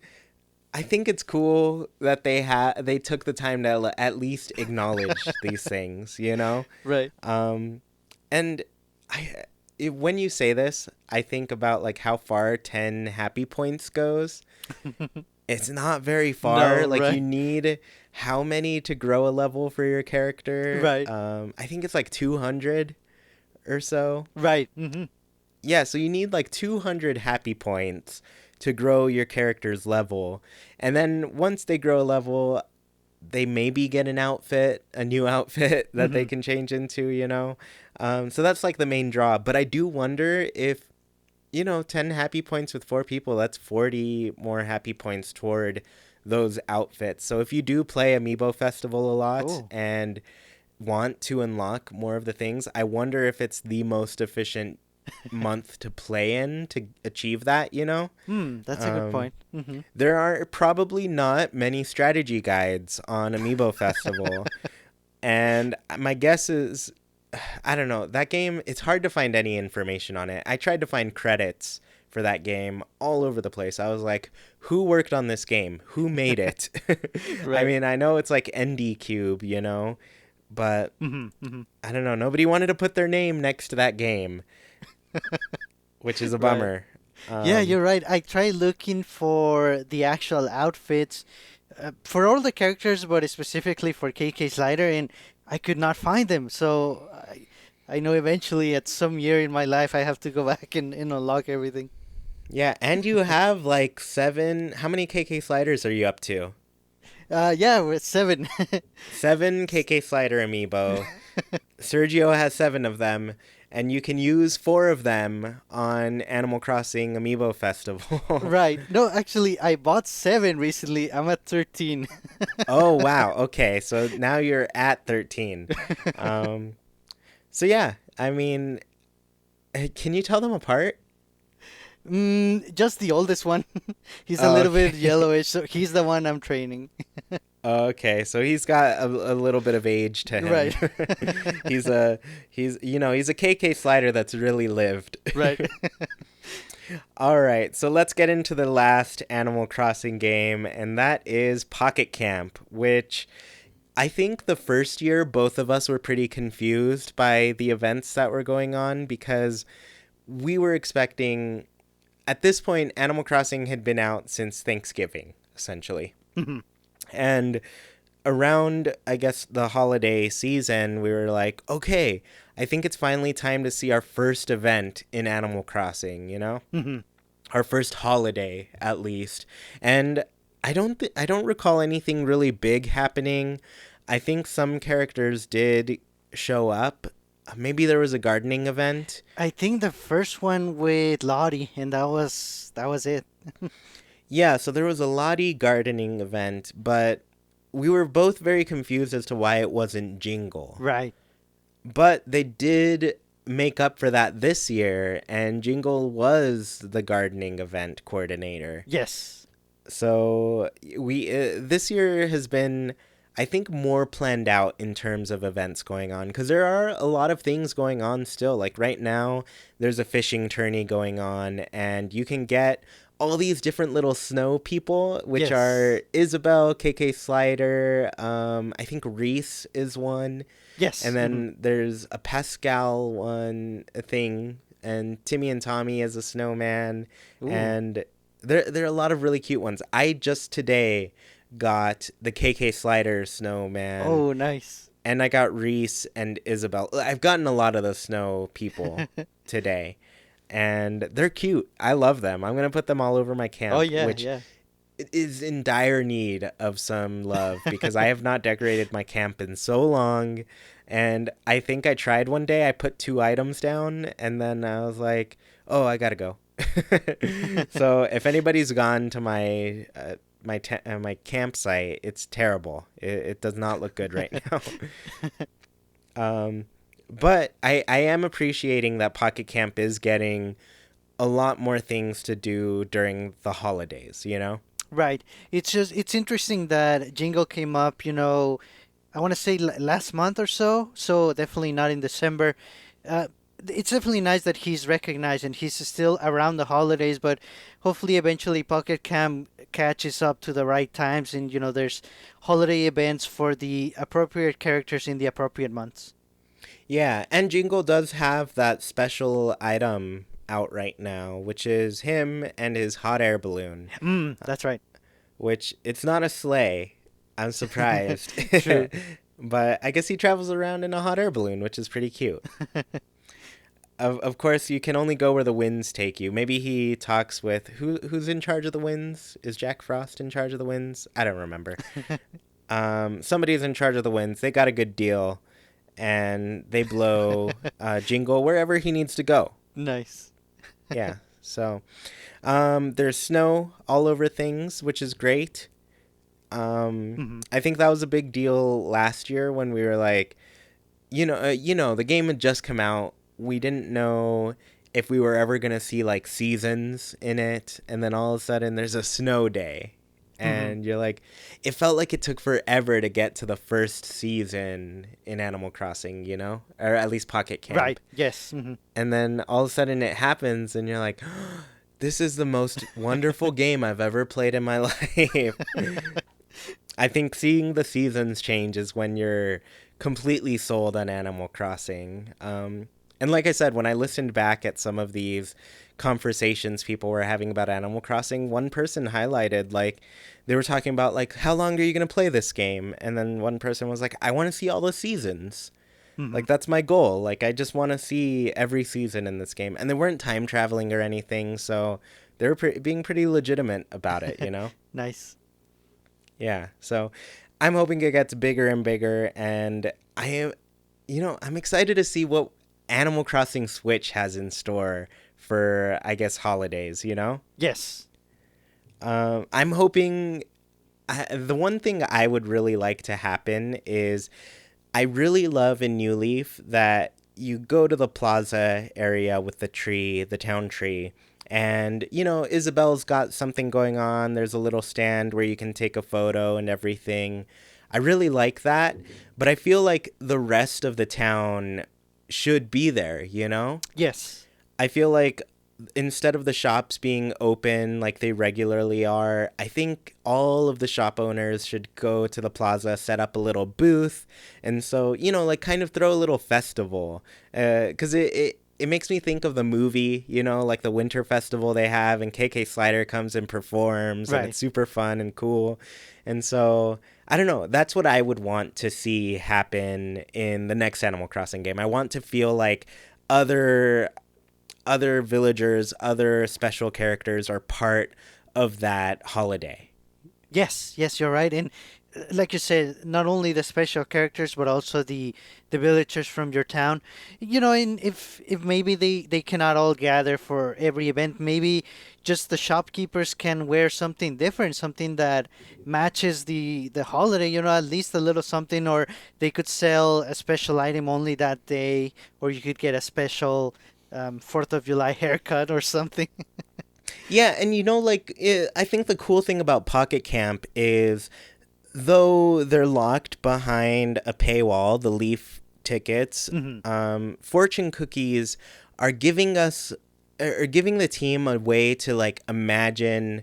I think it's cool that they took the time to at least acknowledge these things, you know? Right. Um, and I, when you say this, I think about like how far 10 happy points goes. It's not very far. No, Like you right. need how many to grow a level for your character? Right. I think it's like 200 or so. Right. Hmm. Yeah, so you need like 200 happy points to grow your character's level. And then once they grow a level, they maybe get an outfit, a new outfit that they Hmm. can change into, you know? So that's like the main draw. But I do wonder if, 10 happy points with four people, that's 40 more happy points toward those outfits. So if you do play Amiibo Festival a lot Oh. and want to unlock more of the things, I wonder if it's the most efficient month to play in to achieve that, you know? That's a good Um, point. Hmm. there are probably not many strategy guides on Amiibo Festival. And my guess is, I don't know, that game, it's hard to find any information on it. I tried to find credits for that game all over the place. I was like, who worked on this game? Who made it? I Right. mean, I know it's like ND Cube, but Hmm. Hmm. I don't know. Nobody wanted to put their name next to that game, which is a Right. bummer. Yeah, Um, you're right. I tried looking for the actual outfits for all the characters, but specifically for KK Slider, and I could not find them. So I know eventually at some year in my life I have to go back and unlock everything. yeah, and you have like seven. How many KK sliders are you up to? Yeah, we're at 7. Seven KK slider amiibo. Sergio has seven of them, and you can use four of them on Animal Crossing Amiibo Festival. Right. No, actually, I bought 7 recently. I'm at 13. Oh, wow. Okay, so now you're at 13. Um, so, yeah, I mean, can you tell them apart? Just the oldest one. He's a Oh, little bit okay. yellowish, so he's the one I'm training. Okay, so he's got a little bit of age to him. Right. he's a he's a KK slider that's really lived. Right. All right, so let's get into the last Animal Crossing game, and that is Pocket Camp, which I think the first year both of us were pretty confused by the events that were going on because we were expecting, at this point, Animal Crossing had been out since Thanksgiving, essentially. And around, I guess, the holiday season, we were like, okay, I think it's finally time to see our first event in Animal Crossing, Mhm. Our first holiday, at least. And I don't recall anything really big happening. I think some characters did show up. Maybe there was a gardening event. I think the first one with Lottie, and that was it. Yeah, so there was a Lottie gardening event, but we were both very confused as to why it wasn't Jingle. Right. But they did make up for that this year, and Jingle was the gardening event coordinator. Yes. So we this year has been, I think, more planned out in terms of events going on because there are a lot of things going on still. Like right now, there's a fishing tourney going on, and you can get all these different little snow people, which Yes. are Isabel, KK Slider. I think Reese is one, Yes. and Hmm. then there's a Pascal one thing, and Timmy and Tommy as a snowman, Ooh. and there are a lot of really cute ones. I just today got the KK Slider snowman, Oh, nice. and I got Reese and Isabel. I've gotten a lot of the snow people today, and they're cute. I love them. I'm gonna put them all over my Oh camp, yeah, which yeah. is in dire need of some love because I have not decorated my camp in so long. And I think I tried one day. I put two items down, and then I was like, "Oh, I gotta go." So if anybody's gone to my campsite, it's terrible. It does not look good right now. Um, but I am appreciating that Pocket Camp is getting a lot more things to do during the holidays. Right. It's interesting that Jingle came up, I want to say last month or so, so definitely not in December. Uh, it's definitely nice that he's recognized and he's still around the holidays, but hopefully eventually Pocket Camp catches up to the right times and there's holiday events for the appropriate characters in the appropriate months. Yeah, and Jingle does have that special item out right now, which is him and his hot air balloon. That's right. Which it's not a sleigh. I'm surprised. True. But I guess he travels around in a hot air balloon, which is pretty cute. Of course, you can only go where the winds take you. Maybe he talks with who's in charge of the winds? Is Jack Frost in charge of the winds? I don't remember. Somebody's in charge of the winds. They got a good deal, and they blow Jingle wherever he needs to go. Nice. Yeah. So there's snow all over things, which is great. I think that was a big deal last year when we were like, the game had just come out. We didn't know if we were ever gonna see like seasons in it, and then all of a sudden there's a snow day, and you're like, it felt like it took forever to get to the first season in Animal Crossing, or at least Pocket Camp. Right. Yes. And then all of a sudden it happens, and you're like, this is the most wonderful game I've ever played in my life. I think seeing the seasons change is when you're completely sold on Animal Crossing. And like I said, when I listened back at some of these conversations people were having about Animal Crossing, one person highlighted, like, they were talking about, like, how long are you going to play this game? And then one person was like, I want to see all the seasons. Like, that's my goal. Like, I just want to see every season in this game. And they weren't time traveling or anything, so they were being pretty legitimate about it, Nice. Yeah, so I'm hoping it gets bigger and bigger, and I'm excited to see what Animal Crossing Switch has in store for, I guess, holidays. Yes. I'm hoping, the one thing I would really like to happen is, I really love in New Leaf that you go to the plaza area with the town tree, and, Isabel's got something going on. There's a little stand where you can take a photo and everything. I really like that, but I feel like the rest of the town should be there. Yes. I feel like instead of the shops being open like they regularly are, I think all of the shop owners should go to the plaza, set up a little booth, and so, like kind of throw a little festival. Because it makes me think of the movie, like the winter festival they have, and KK Slider comes and performs, Right. and it's super fun and cool. And so, I don't know, that's what I would want to see happen in the next Animal Crossing game. I want to feel like other villagers, other special characters are part of that holiday. Yes, yes, you're right. And like you said, not only the special characters, but also the villagers from your town. And if maybe they cannot all gather for every event, maybe just the shopkeepers can wear something different, something that matches the holiday. At least a little something, or they could sell a special item only that day, or you could get a special Fourth of July haircut or something. Yeah, and I think the cool thing about Pocket Camp is, though they're locked behind a paywall, the Leaf tickets, fortune cookies are giving the team a way to like imagine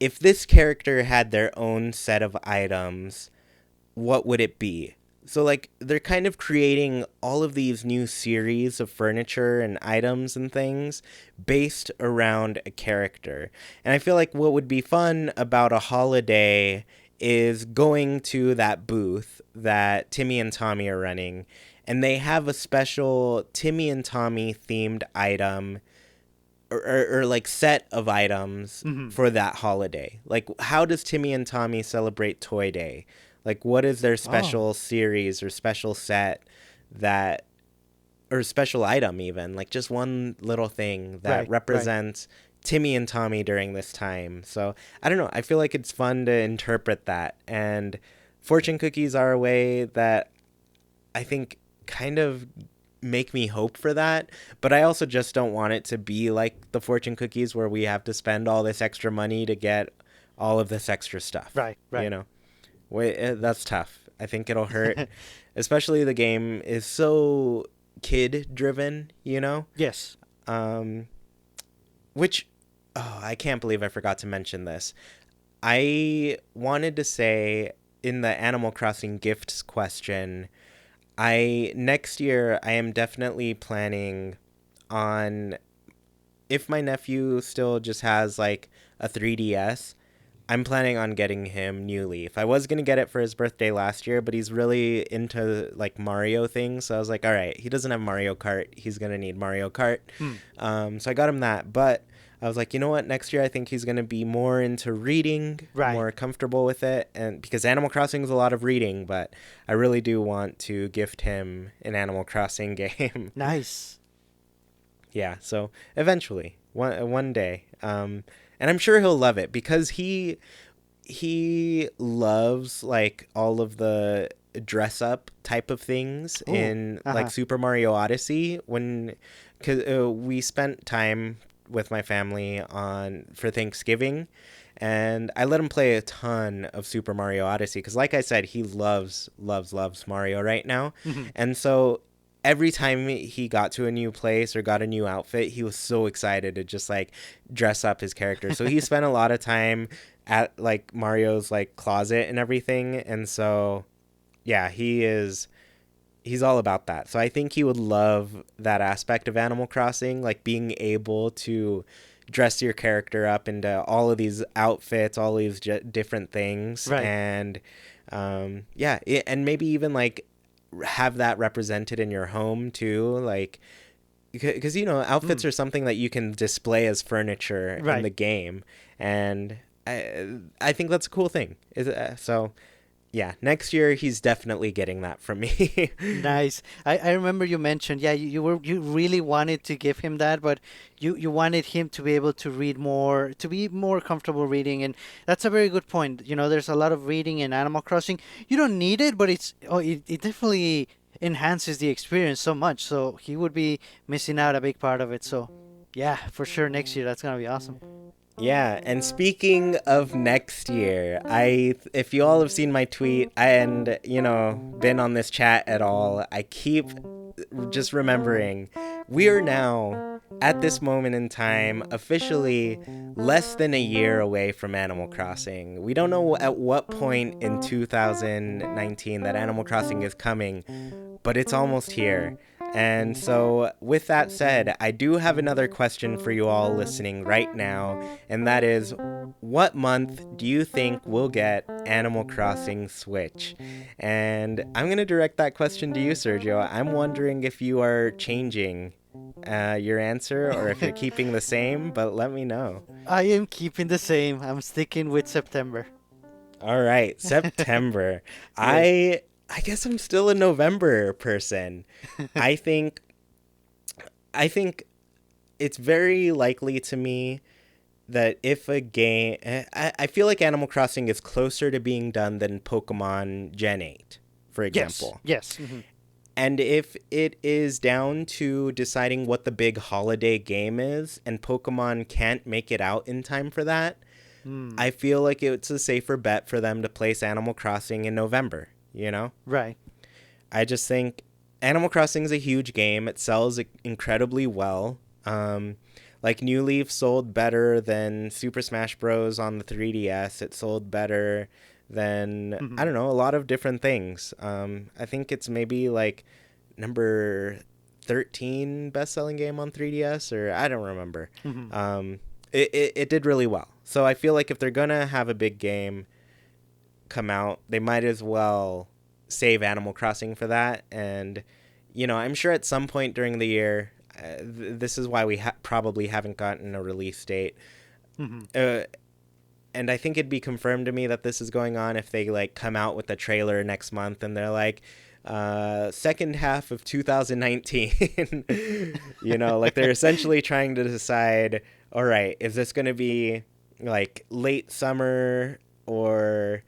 if this character had their own set of items, what would it be? So like they're kind of creating all of these new series of furniture and items and things based around a character. And I feel like what would be fun about a holiday is going to that booth that Timmy and Tommy are running, and they have a special Timmy and Tommy themed item, or like set of items for that holiday. Like, how does Timmy and Tommy celebrate Toy Day? Like, what is their special series or special set that, or special item even, like just one little thing that represents Timmy and Tommy during this time. So I don't know. I feel like it's fun to interpret that, and fortune cookies are a way that I think kind of make me hope for that. But I also just don't want it to be like the fortune cookies where we have to spend all this extra money to get all of this extra stuff. Right. Wait, that's tough. I think it'll hurt. Especially the game is so kid driven, you know? Yes. Um, which, oh, I can't believe I forgot to mention this. I wanted to say in the Animal Crossing gifts question, next year I am definitely planning on, if my nephew still just has like a 3DS, I'm planning on getting him New Leaf. I was gonna get it for his birthday last year, but he's really into like Mario things, so I was like, all right, he doesn't have Mario Kart, he's gonna need Mario Kart. Hmm. So I got him that, but I was like, you know what? Next year, I think he's gonna be more into reading, Right. more comfortable with it, and because Animal Crossing is a lot of reading, but I really do want to gift him an Animal Crossing game. Nice. Yeah, so eventually, one day, and I'm sure he'll love it because he loves like all of the dress up type of things Ooh. in like Uh-huh. Super Mario Odyssey when cause, we spent time with my family on for Thanksgiving, and I let him play a ton of Super Mario Odyssey because like I said, he loves Mario right now. Mhm. And so every time he got to a new place or got a new outfit, he was so excited to just like dress up his character. So he spent a lot of time at like Mario's like closet and everything. And so yeah, he's all about that. So I think he would love that aspect of Animal Crossing, like being able to dress your character up into all of these outfits, all these different things, Right. and yeah, and maybe even like have that represented in your home too, like because you know outfits Mm. are something that you can display as furniture in Right. the game, and I think that's a cool thing. So yeah, next year he's definitely getting that from me. Nice. I remember you mentioned, yeah, you really wanted to give him that, but you wanted him to be able to read more, to be more comfortable reading, and that's a very good point. You know, there's a lot of reading in Animal Crossing. You don't need it, but it definitely enhances the experience so much. So he would be missing out a big part of it. So yeah, for sure next year that's gonna be awesome. Yeah, and speaking of next year, if you all have seen my tweet and you know been on this chat at all, I keep just remembering we are now at this moment in time officially less than a year away from Animal Crossing. We don't know at what point in 2019 that Animal Crossing is coming, but it's almost here. And so, with that said, I do have another question for you all listening right now, and that is what month do you think we'll get Animal Crossing Switch? And I'm going to direct that question to you, Sergio. I'm wondering if you are changing your answer or if you're keeping the same, but let me know. I am keeping the same. I'm sticking with September. All right, September. Yes. I guess I'm still a November person. I think I think it's very likely to me that if a game I feel like Animal Crossing is closer to being done than Pokemon Gen 8, for Yes. example. Yes. Hmm. And if it is down to deciding what the big holiday game is and Pokemon can't make it out in time for that, Mm. I feel like it's a safer bet for them to place Animal Crossing in November, you know? Right. I just think Animal Crossing is a huge game. It sells incredibly well. Like New Leaf sold better than Super Smash Bros. On the 3DS. It sold better than, Hmm. I don't know, a lot of different things. I think it's maybe like number 13 best-selling game on 3DS, or I don't remember. Hmm. Um, it did really well. So I feel like if they're going to have a big game come out, they might as well save Animal Crossing for that. And, you know, I'm sure at some point during the year, this is why we probably haven't gotten a release date. Hmm. Uh, and I think it'd be confirmed to me that this is going on if they like come out with a trailer next month and they're like, second half of 2019. You know, like they're essentially trying to decide, all right, is this going to be like late summer or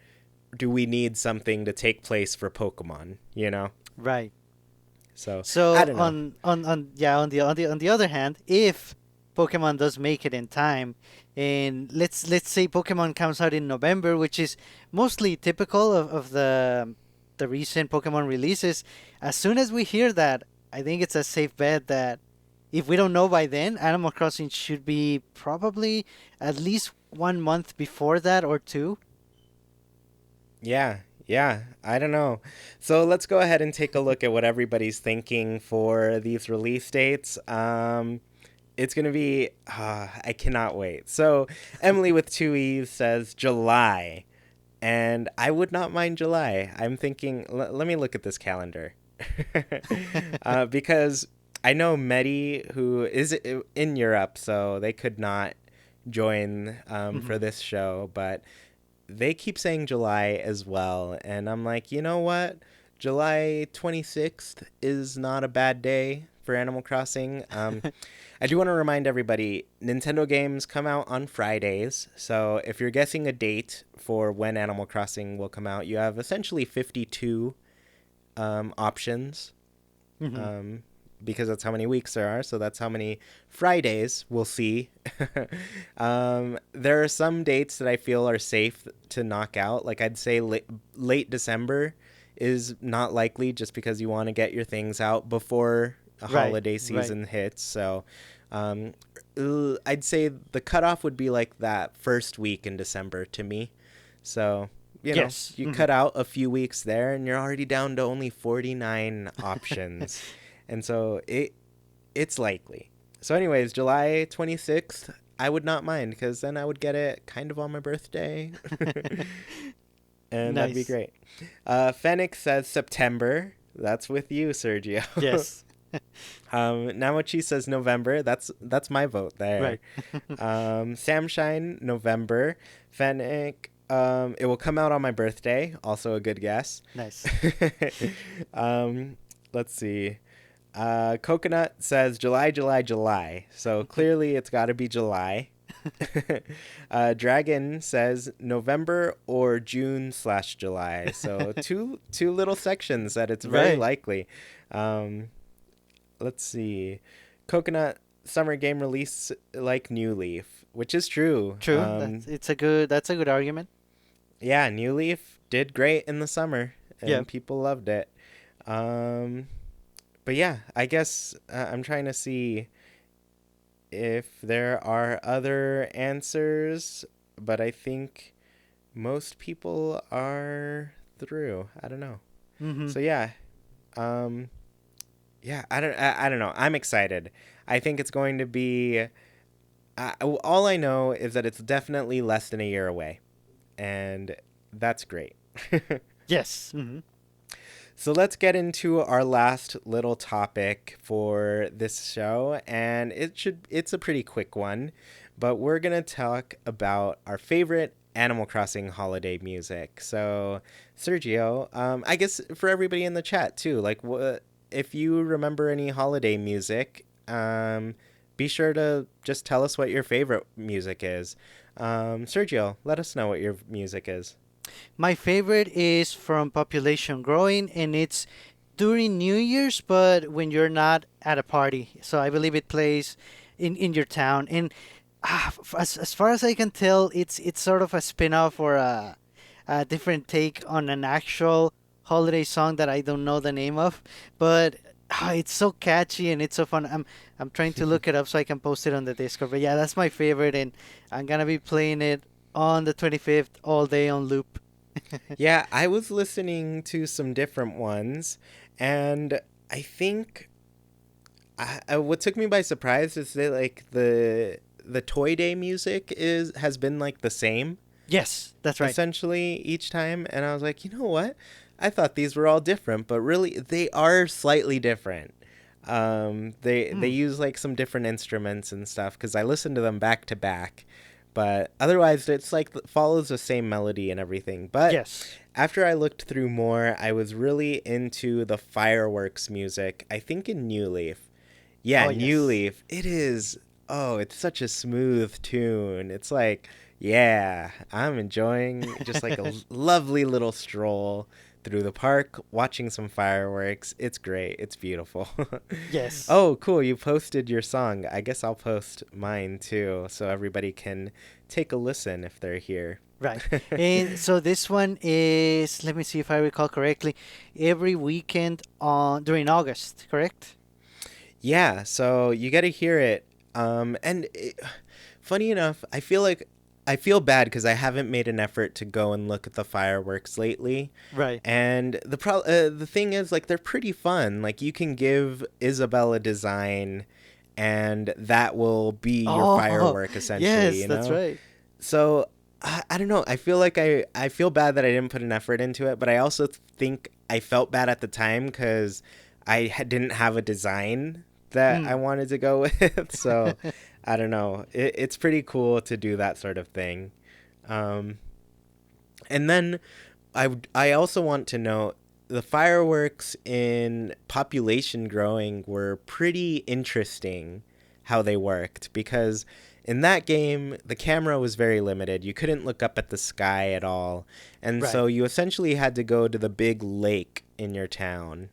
do we need something to take place for Pokemon, you know? Right. So I So don't know. on the other hand, if Pokemon does make it in time, and let's say Pokemon comes out in November, which is mostly typical of the recent Pokemon releases, as soon as we hear that, I think it's a safe bet that if we don't know by then, Animal Crossing should be probably at least 1 month before that or two. Yeah, yeah, I don't know. So let's go ahead and take a look at what everybody's thinking for these release dates. It's gonna be, I cannot wait. So Emily with two E's says July, and I would not mind July. I'm thinking, let me look at this calendar. Because I know Medi, who is in Europe, so they could not join Hmm. for this show, but they keep saying July as well. And I'm like, you know what? July 26th is not a bad day for Animal Crossing. I do want to remind everybody Nintendo games come out on Fridays. So if you're guessing a date for when Animal Crossing will come out, you have essentially 52 options, Hmm. um, because that's how many weeks there are. So that's how many Fridays we'll see. There are some dates that I feel are safe to knock out. Like I'd say late December is not likely just because you want to get your things out before a Right, holiday right. season hits. So um, I'd say the cutoff would be like that first week in December to me. So, Yes. you Hmm. cut out a few weeks there and you're already down to only 49 options. And so it's likely. So anyways, July 26th, I would not mind cuz then I would get it kind of on my birthday. And that'd be Nice. great. Fenix says September. That's with you, Sergio. Yes. Namocchi says November. That's my vote there. Right. Samshine, November. Fennec, it will come out on my birthday. Also a good guess. Nice. um, let's see. Coconut says July, July, July. So clearly it's got to be July. Dragon says November or June/July. So two little sections that it's very Right. likely. Um, let's see. Coconut summer game release like New Leaf, which is true. True. That's a good argument. Yeah, New Leaf did great in the summer, Yeah. and people loved it. Um, but yeah, I guess I'm trying to see if there are other answers, but I think most people are through. I don't know. Hmm. So yeah, um, yeah, I don't know. I'm excited. I think it's going to be. All I know is that it's definitely less than a year away, and that's great. Yes. Hmm. So let's get into our last little topic for this show, and it's a pretty quick one, but we're going to talk about our favorite Animal Crossing holiday music. So, Sergio, I guess for everybody in the chat too, like if you remember any holiday music, be sure to just tell us what your favorite music is. Sergio, let us know what your music is. My favorite is from Population Growing, and it's during New Year's, but when you're not at a party. So I believe it plays in your town. And as far as I can tell, it's sort of a spin-off or a different take on an actual holiday song that I don't know the name of, but it's so catchy and it's so fun. I'm trying to look it up so I can post it on the Discord. But yeah, that's my favorite, and I'm gonna be playing it on the 25th all day on loop. Yeah, I was listening to some different ones, and I think what took me by surprise is that like the Toy Day music is has been like the same Yes, that's right. essentially each time, and I was like, you know what? I thought these were all different, but really they are slightly different. They Hmm. use like some different instruments and stuff because I listened to them back to back, but otherwise it's like follows the same melody and everything. But Yes. after I looked through more, I was really into the fireworks music. I think in New Leaf. Yeah, Oh, New yes. Leaf. It is. Oh, it's such a smooth tune. It's like, yeah, I'm enjoying just like a lovely little stroll through the park, watching some fireworks. It's great. It's beautiful. Yes. Oh, cool. You posted your song. I guess I'll post mine too so everybody can take a listen if they're here. Right. And so this one is, let me see if I recall correctly, every weekend on during August, correct? Yeah, so you get to hear it. Funny enough, I feel bad because I haven't made an effort to go and look at the fireworks lately. Right. And the thing is, like, they're pretty fun. Like, you can give Isabel a design, and that will be your Oh, firework essentially. yes, You that's know. right. So I don't know. I feel like I feel bad that I didn't put an effort into it, but I also think I felt bad at the time because didn't have a design that I Mm. wanted to go with. So I don't know. It's pretty cool to do that sort of thing. Um, and then I also want to note the fireworks in population growing were pretty interesting how they worked because in that game the camera was very limited. You couldn't look up at the sky at all. And Right. so you essentially had to go to the big lake in your town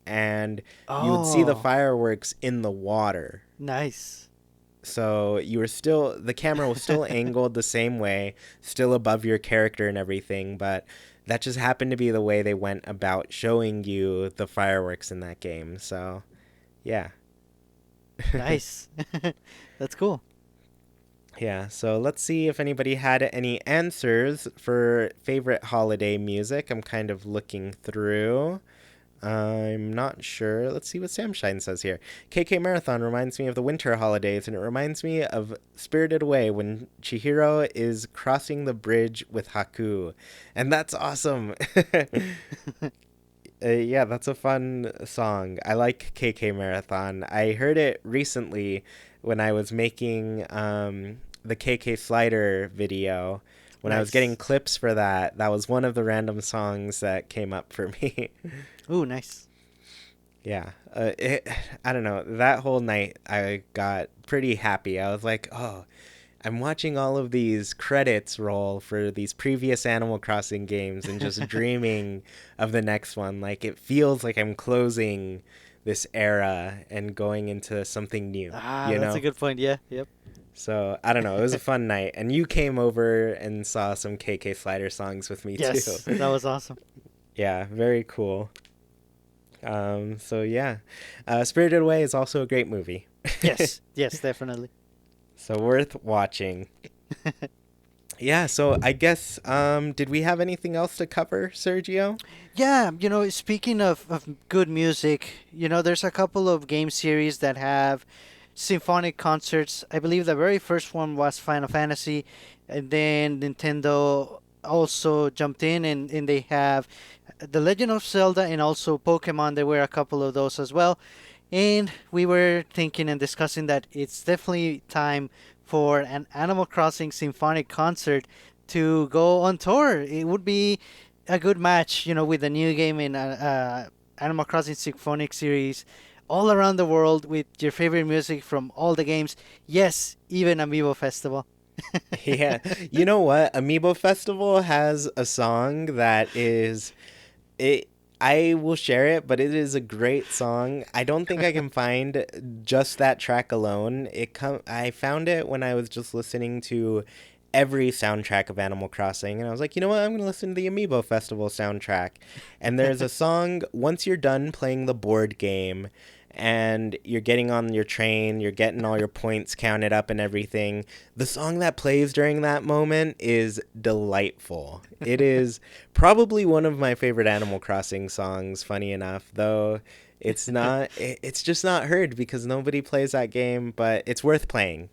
and you would see the Oh, fireworks in the water. nice. So the camera was still angled the same way, still above your character and everything, but that just happened to be the way they went about showing you the fireworks in that game. So, yeah. Nice. That's cool. Yeah, so let's see if anybody had any answers for favorite holiday music. I'm kind of looking through. I'm not sure. Let's see what Samshine says here. KK Marathon reminds me of the winter holidays, and it reminds me of Spirited Away when Chihiro is crossing the bridge with Haku. And that's awesome. Yeah, that's a fun song. I like KK Marathon. I heard it recently when I was making the KK Slider video. When I was getting Nice. clips for that, that was one of the random songs that came up for me. Ooh, nice. Yeah, I don't know. That whole night, I got pretty happy. I was like, "Oh, I'm watching all of these credits roll for these previous Animal Crossing games, and just dreaming of the next one. Like it feels like I'm closing this era and going into something new. Ah, You that's a know." good point. Yeah, yep. So I don't know. It was a fun night, and you came over and saw some KK Slider songs with me too. Yes, that was awesome. Yeah, very cool. So yeah, Spirited Away is also a great movie. Yes, yes, definitely. So worth watching. Yeah, so I guess did we have anything else to cover, Sergio? Yeah, speaking of good music, there's a couple of game series that have symphonic concerts. I believe the very first one was Final Fantasy, and then Nintendo also jumped in and they have The Legend of Zelda and also Pokemon. There were a couple of those as well. And we were thinking and discussing that it's definitely time for an Animal Crossing symphonic concert to go on tour. It would be a good match, with the new game in Animal Crossing Symphonic series all around the world with your favorite music from all the games. Yes, even Amiibo Festival. Yeah, you know what? Amiibo Festival has a song that is it. I will share it, but it is a great song. I don't think I can find just that track alone. I found it when I was just listening to every soundtrack of Animal Crossing, and I was like, you know what? I'm gonna listen to the Amiibo Festival soundtrack. And there's a song once you're done playing the board game, and you're getting on your train, you're getting all your points counted up and everything. The song that plays during that moment is delightful. It is probably one of my favorite Animal Crossing songs, funny enough, though it's not it's just not heard because nobody plays that game, but it's worth playing.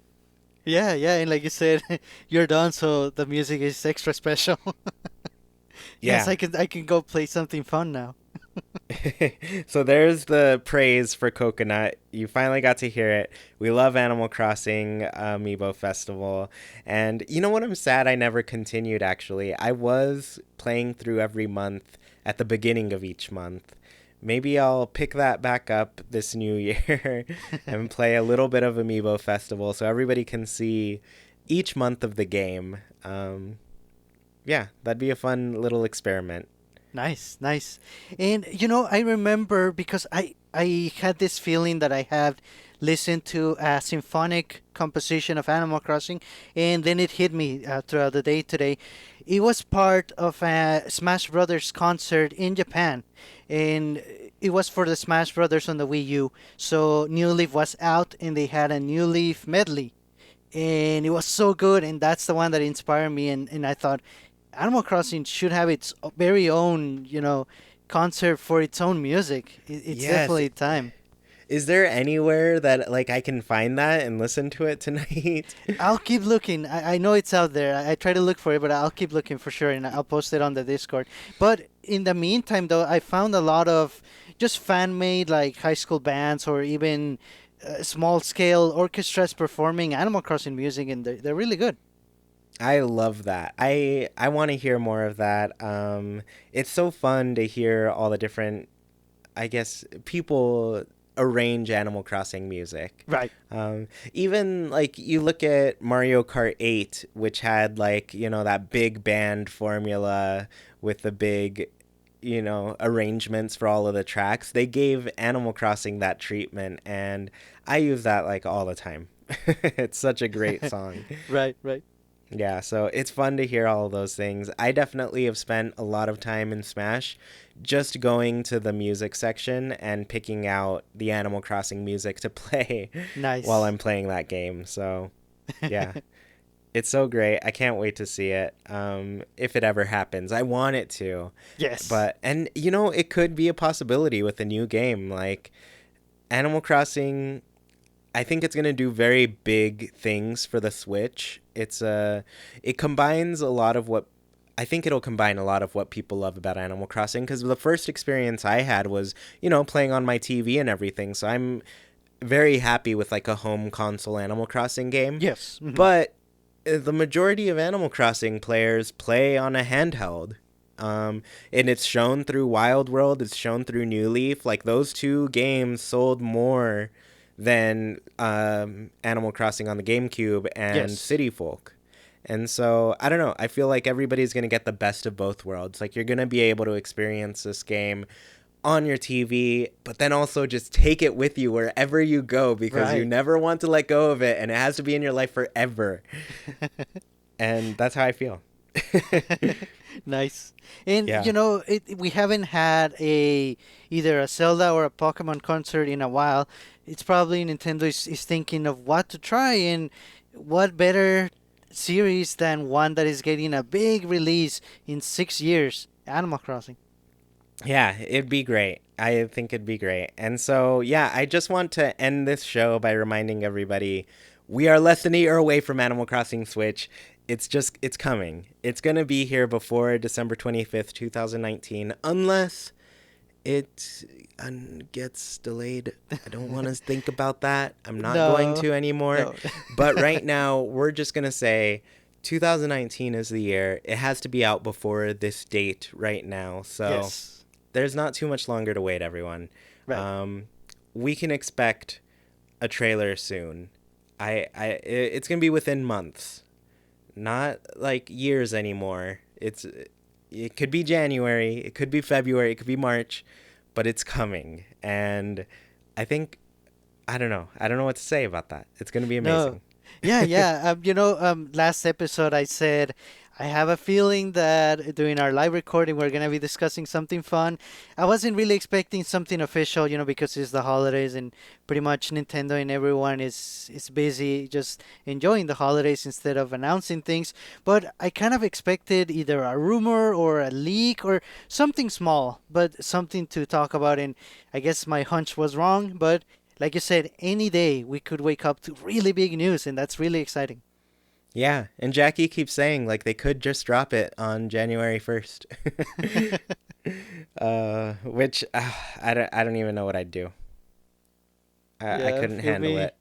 Yeah, yeah, and like you said, you're done, so the music is extra special. Yes, Yeah. I can go play something fun now. So there's the praise for Coconut. You finally got to hear it. We love Animal Crossing Amiibo Festival. And you know what? I'm sad I never continued, actually. I was playing through every month at the beginning of each month. Maybe I'll pick that back up this new year and play a little bit of Amiibo Festival so everybody can see each month of the game. Yeah, that'd be a fun little experiment. Nice, nice. And I remember because I had this feeling that I had listen to a symphonic composition of Animal Crossing, and then it hit me throughout the day today. It was part of a Smash Brothers concert in Japan, and it was for the Smash Brothers on the Wii U. So New Leaf was out, and they had a New Leaf medley, and it was so good. And that's the one that inspired me. And I thought Animal Crossing should have its very own, concert for its own music. It's Yes. definitely time. Is there anywhere that like I can find that and listen to it tonight? I'll keep looking. I know it's out there. I try to look for it, but I'll keep looking for sure, and I'll post it on the Discord. But in the meantime, though, I found a lot of just fan-made like high school bands or even small-scale orchestras performing Animal Crossing music, and they're really good. I love that. I want to hear more of that. It's so fun to hear all the different, I guess, people arrange Animal Crossing music. Right. Even like you look at Mario Kart 8, which had like, that big band formula with the big, arrangements for all of the tracks. They gave Animal Crossing that treatment, and I use that like all the time. It's such a great song. Right. Right. Yeah, so it's fun to hear all of those things. I definitely have spent a lot of time in Smash just going to the music section and picking out the Animal Crossing music to play while Nice. I'm playing that game. So, yeah, it's so great. I can't wait to see it. If it ever happens, I want it to. Yes. But, and it could be a possibility with a new game. Like, Animal Crossing, I think it's gonna do very big things for the Switch. It combines a lot of what I think it'll combine a lot of what people love about Animal Crossing, because the first experience I had was playing on my TV and everything. So I'm very happy with like a home console Animal Crossing game. Yes. But the majority of Animal Crossing players play on a handheld. And it's shown through Wild World, it's shown through New Leaf. Like those two games sold more than Animal Crossing on the GameCube and Yes. City Folk. And so, I don't know. I feel like everybody's going to get the best of both worlds. Like, you're going to be able to experience this game on your TV, but then also just take it with you wherever you go, because you Right. never want to let go of it, and it has to be in your life forever. And that's how I feel. Nice. And Yeah. we haven't had a either a Zelda or a Pokemon concert in a while. It's probably Nintendo is thinking of what to try, and what better series than one that is getting a big release in 6 years, Animal Crossing. Yeah, it'd be great. I think it'd be great. And so, yeah, I just want to end this show by reminding everybody we are less than a year away from Animal Crossing Switch. It's coming. It's going to be here before December 25th, 2019, unless it gets delayed. I don't want to think about that. I'm not going No, to anymore. no. But right now, we're just going to say 2019 is the year. It has to be out before this date right now. So Yes. there's not too much longer to wait, everyone. Right. Um, we can expect a trailer soon. It's gonna be within months, not like years anymore. It could be January, it could be February, it could be March, but it's coming, and I think I don't know what to say about that. It's gonna be No. amazing. Yeah, yeah. Last episode I said I have a feeling that during our live recording we're gonna be discussing something fun. I wasn't really expecting something official, because it's the holidays and pretty much Nintendo and everyone is busy just enjoying the holidays instead of announcing things. But I kind of expected either a rumor or a leak or something small, but something to talk about. And I guess my hunch was wrong, but like you said, any day we could wake up to really big news, and that's really exciting. Yeah, and Jackie keeps saying like they could just drop it on January 1st. Which I don't even know what I'd do. I Yeah, couldn't handle it.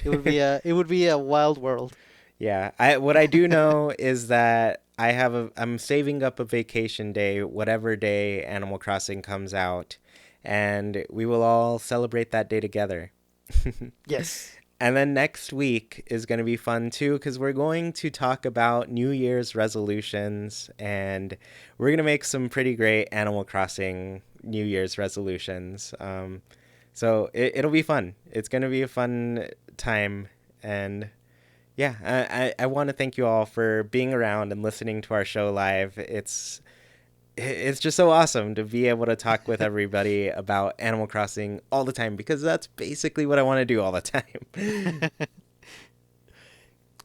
it would be a wild world. Yeah, what I do know is that I'm saving up a vacation day, whatever day Animal Crossing comes out, and we will all celebrate that day together. Yes. And then next week is going to be fun too, because we're going to talk about New Year's resolutions, and we're going to make some pretty great Animal Crossing New Year's resolutions. So it'll be fun. It's going to be a fun time. And yeah, I want to thank you all for being around and listening to our show live. It's just so awesome to be able to talk with everybody about Animal Crossing all the time, because that's basically what I want to do all the time.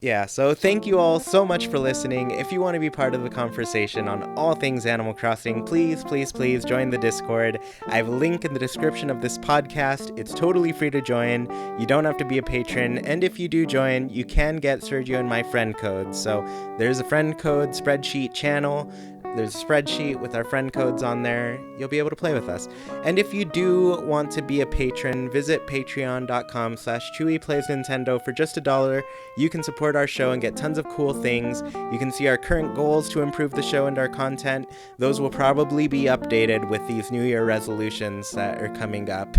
Yeah, so thank you all so much for listening. If you want to be part of the conversation on all things Animal Crossing, please, please, please join the Discord. I have a link in the description of this podcast. It's totally free to join. You don't have to be a patron, and if you do join, you can get Sergio and my friend codes. So there's a friend code spreadsheet channel. There's a spreadsheet with our friend codes on there. You'll be able to play with us. And if you do want to be a patron, visit patreon.com/ChewiePlaysNintendo for just $1. You can support our show and get tons of cool things. You can see our current goals to improve the show and our content. Those will probably be updated with these New Year resolutions that are coming up.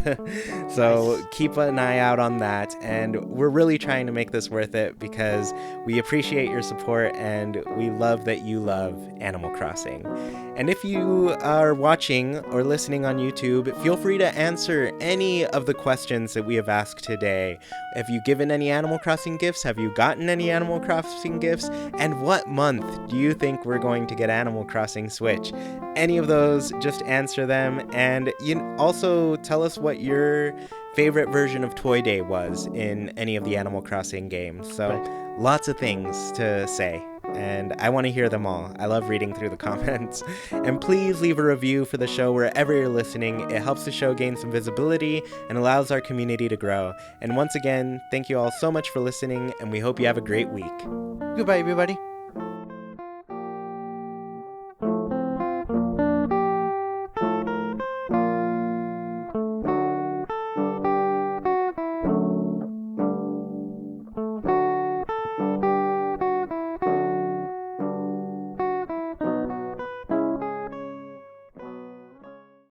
So Nice. keep an eye out on that. And we're really trying to make this worth it, because we appreciate your support and we love that you love Animal Crossing. And if you are watching or listening on YouTube, feel free to answer any of the questions that we have asked today. Have you given any Animal Crossing gifts? Have you gotten any Animal Crossing gifts? And what month do you think we're going to get Animal Crossing Switch? Any of those, just answer them. And you also tell us what your favorite version of Toy Day was in any of the Animal Crossing games. So Right. lots of things to say, and I want to hear them all. I love reading through the comments. And please leave a review for the show wherever you're listening. It helps the show gain some visibility and allows our community to grow. And once again, thank you all so much for listening, and we hope you have a great week. Goodbye, everybody.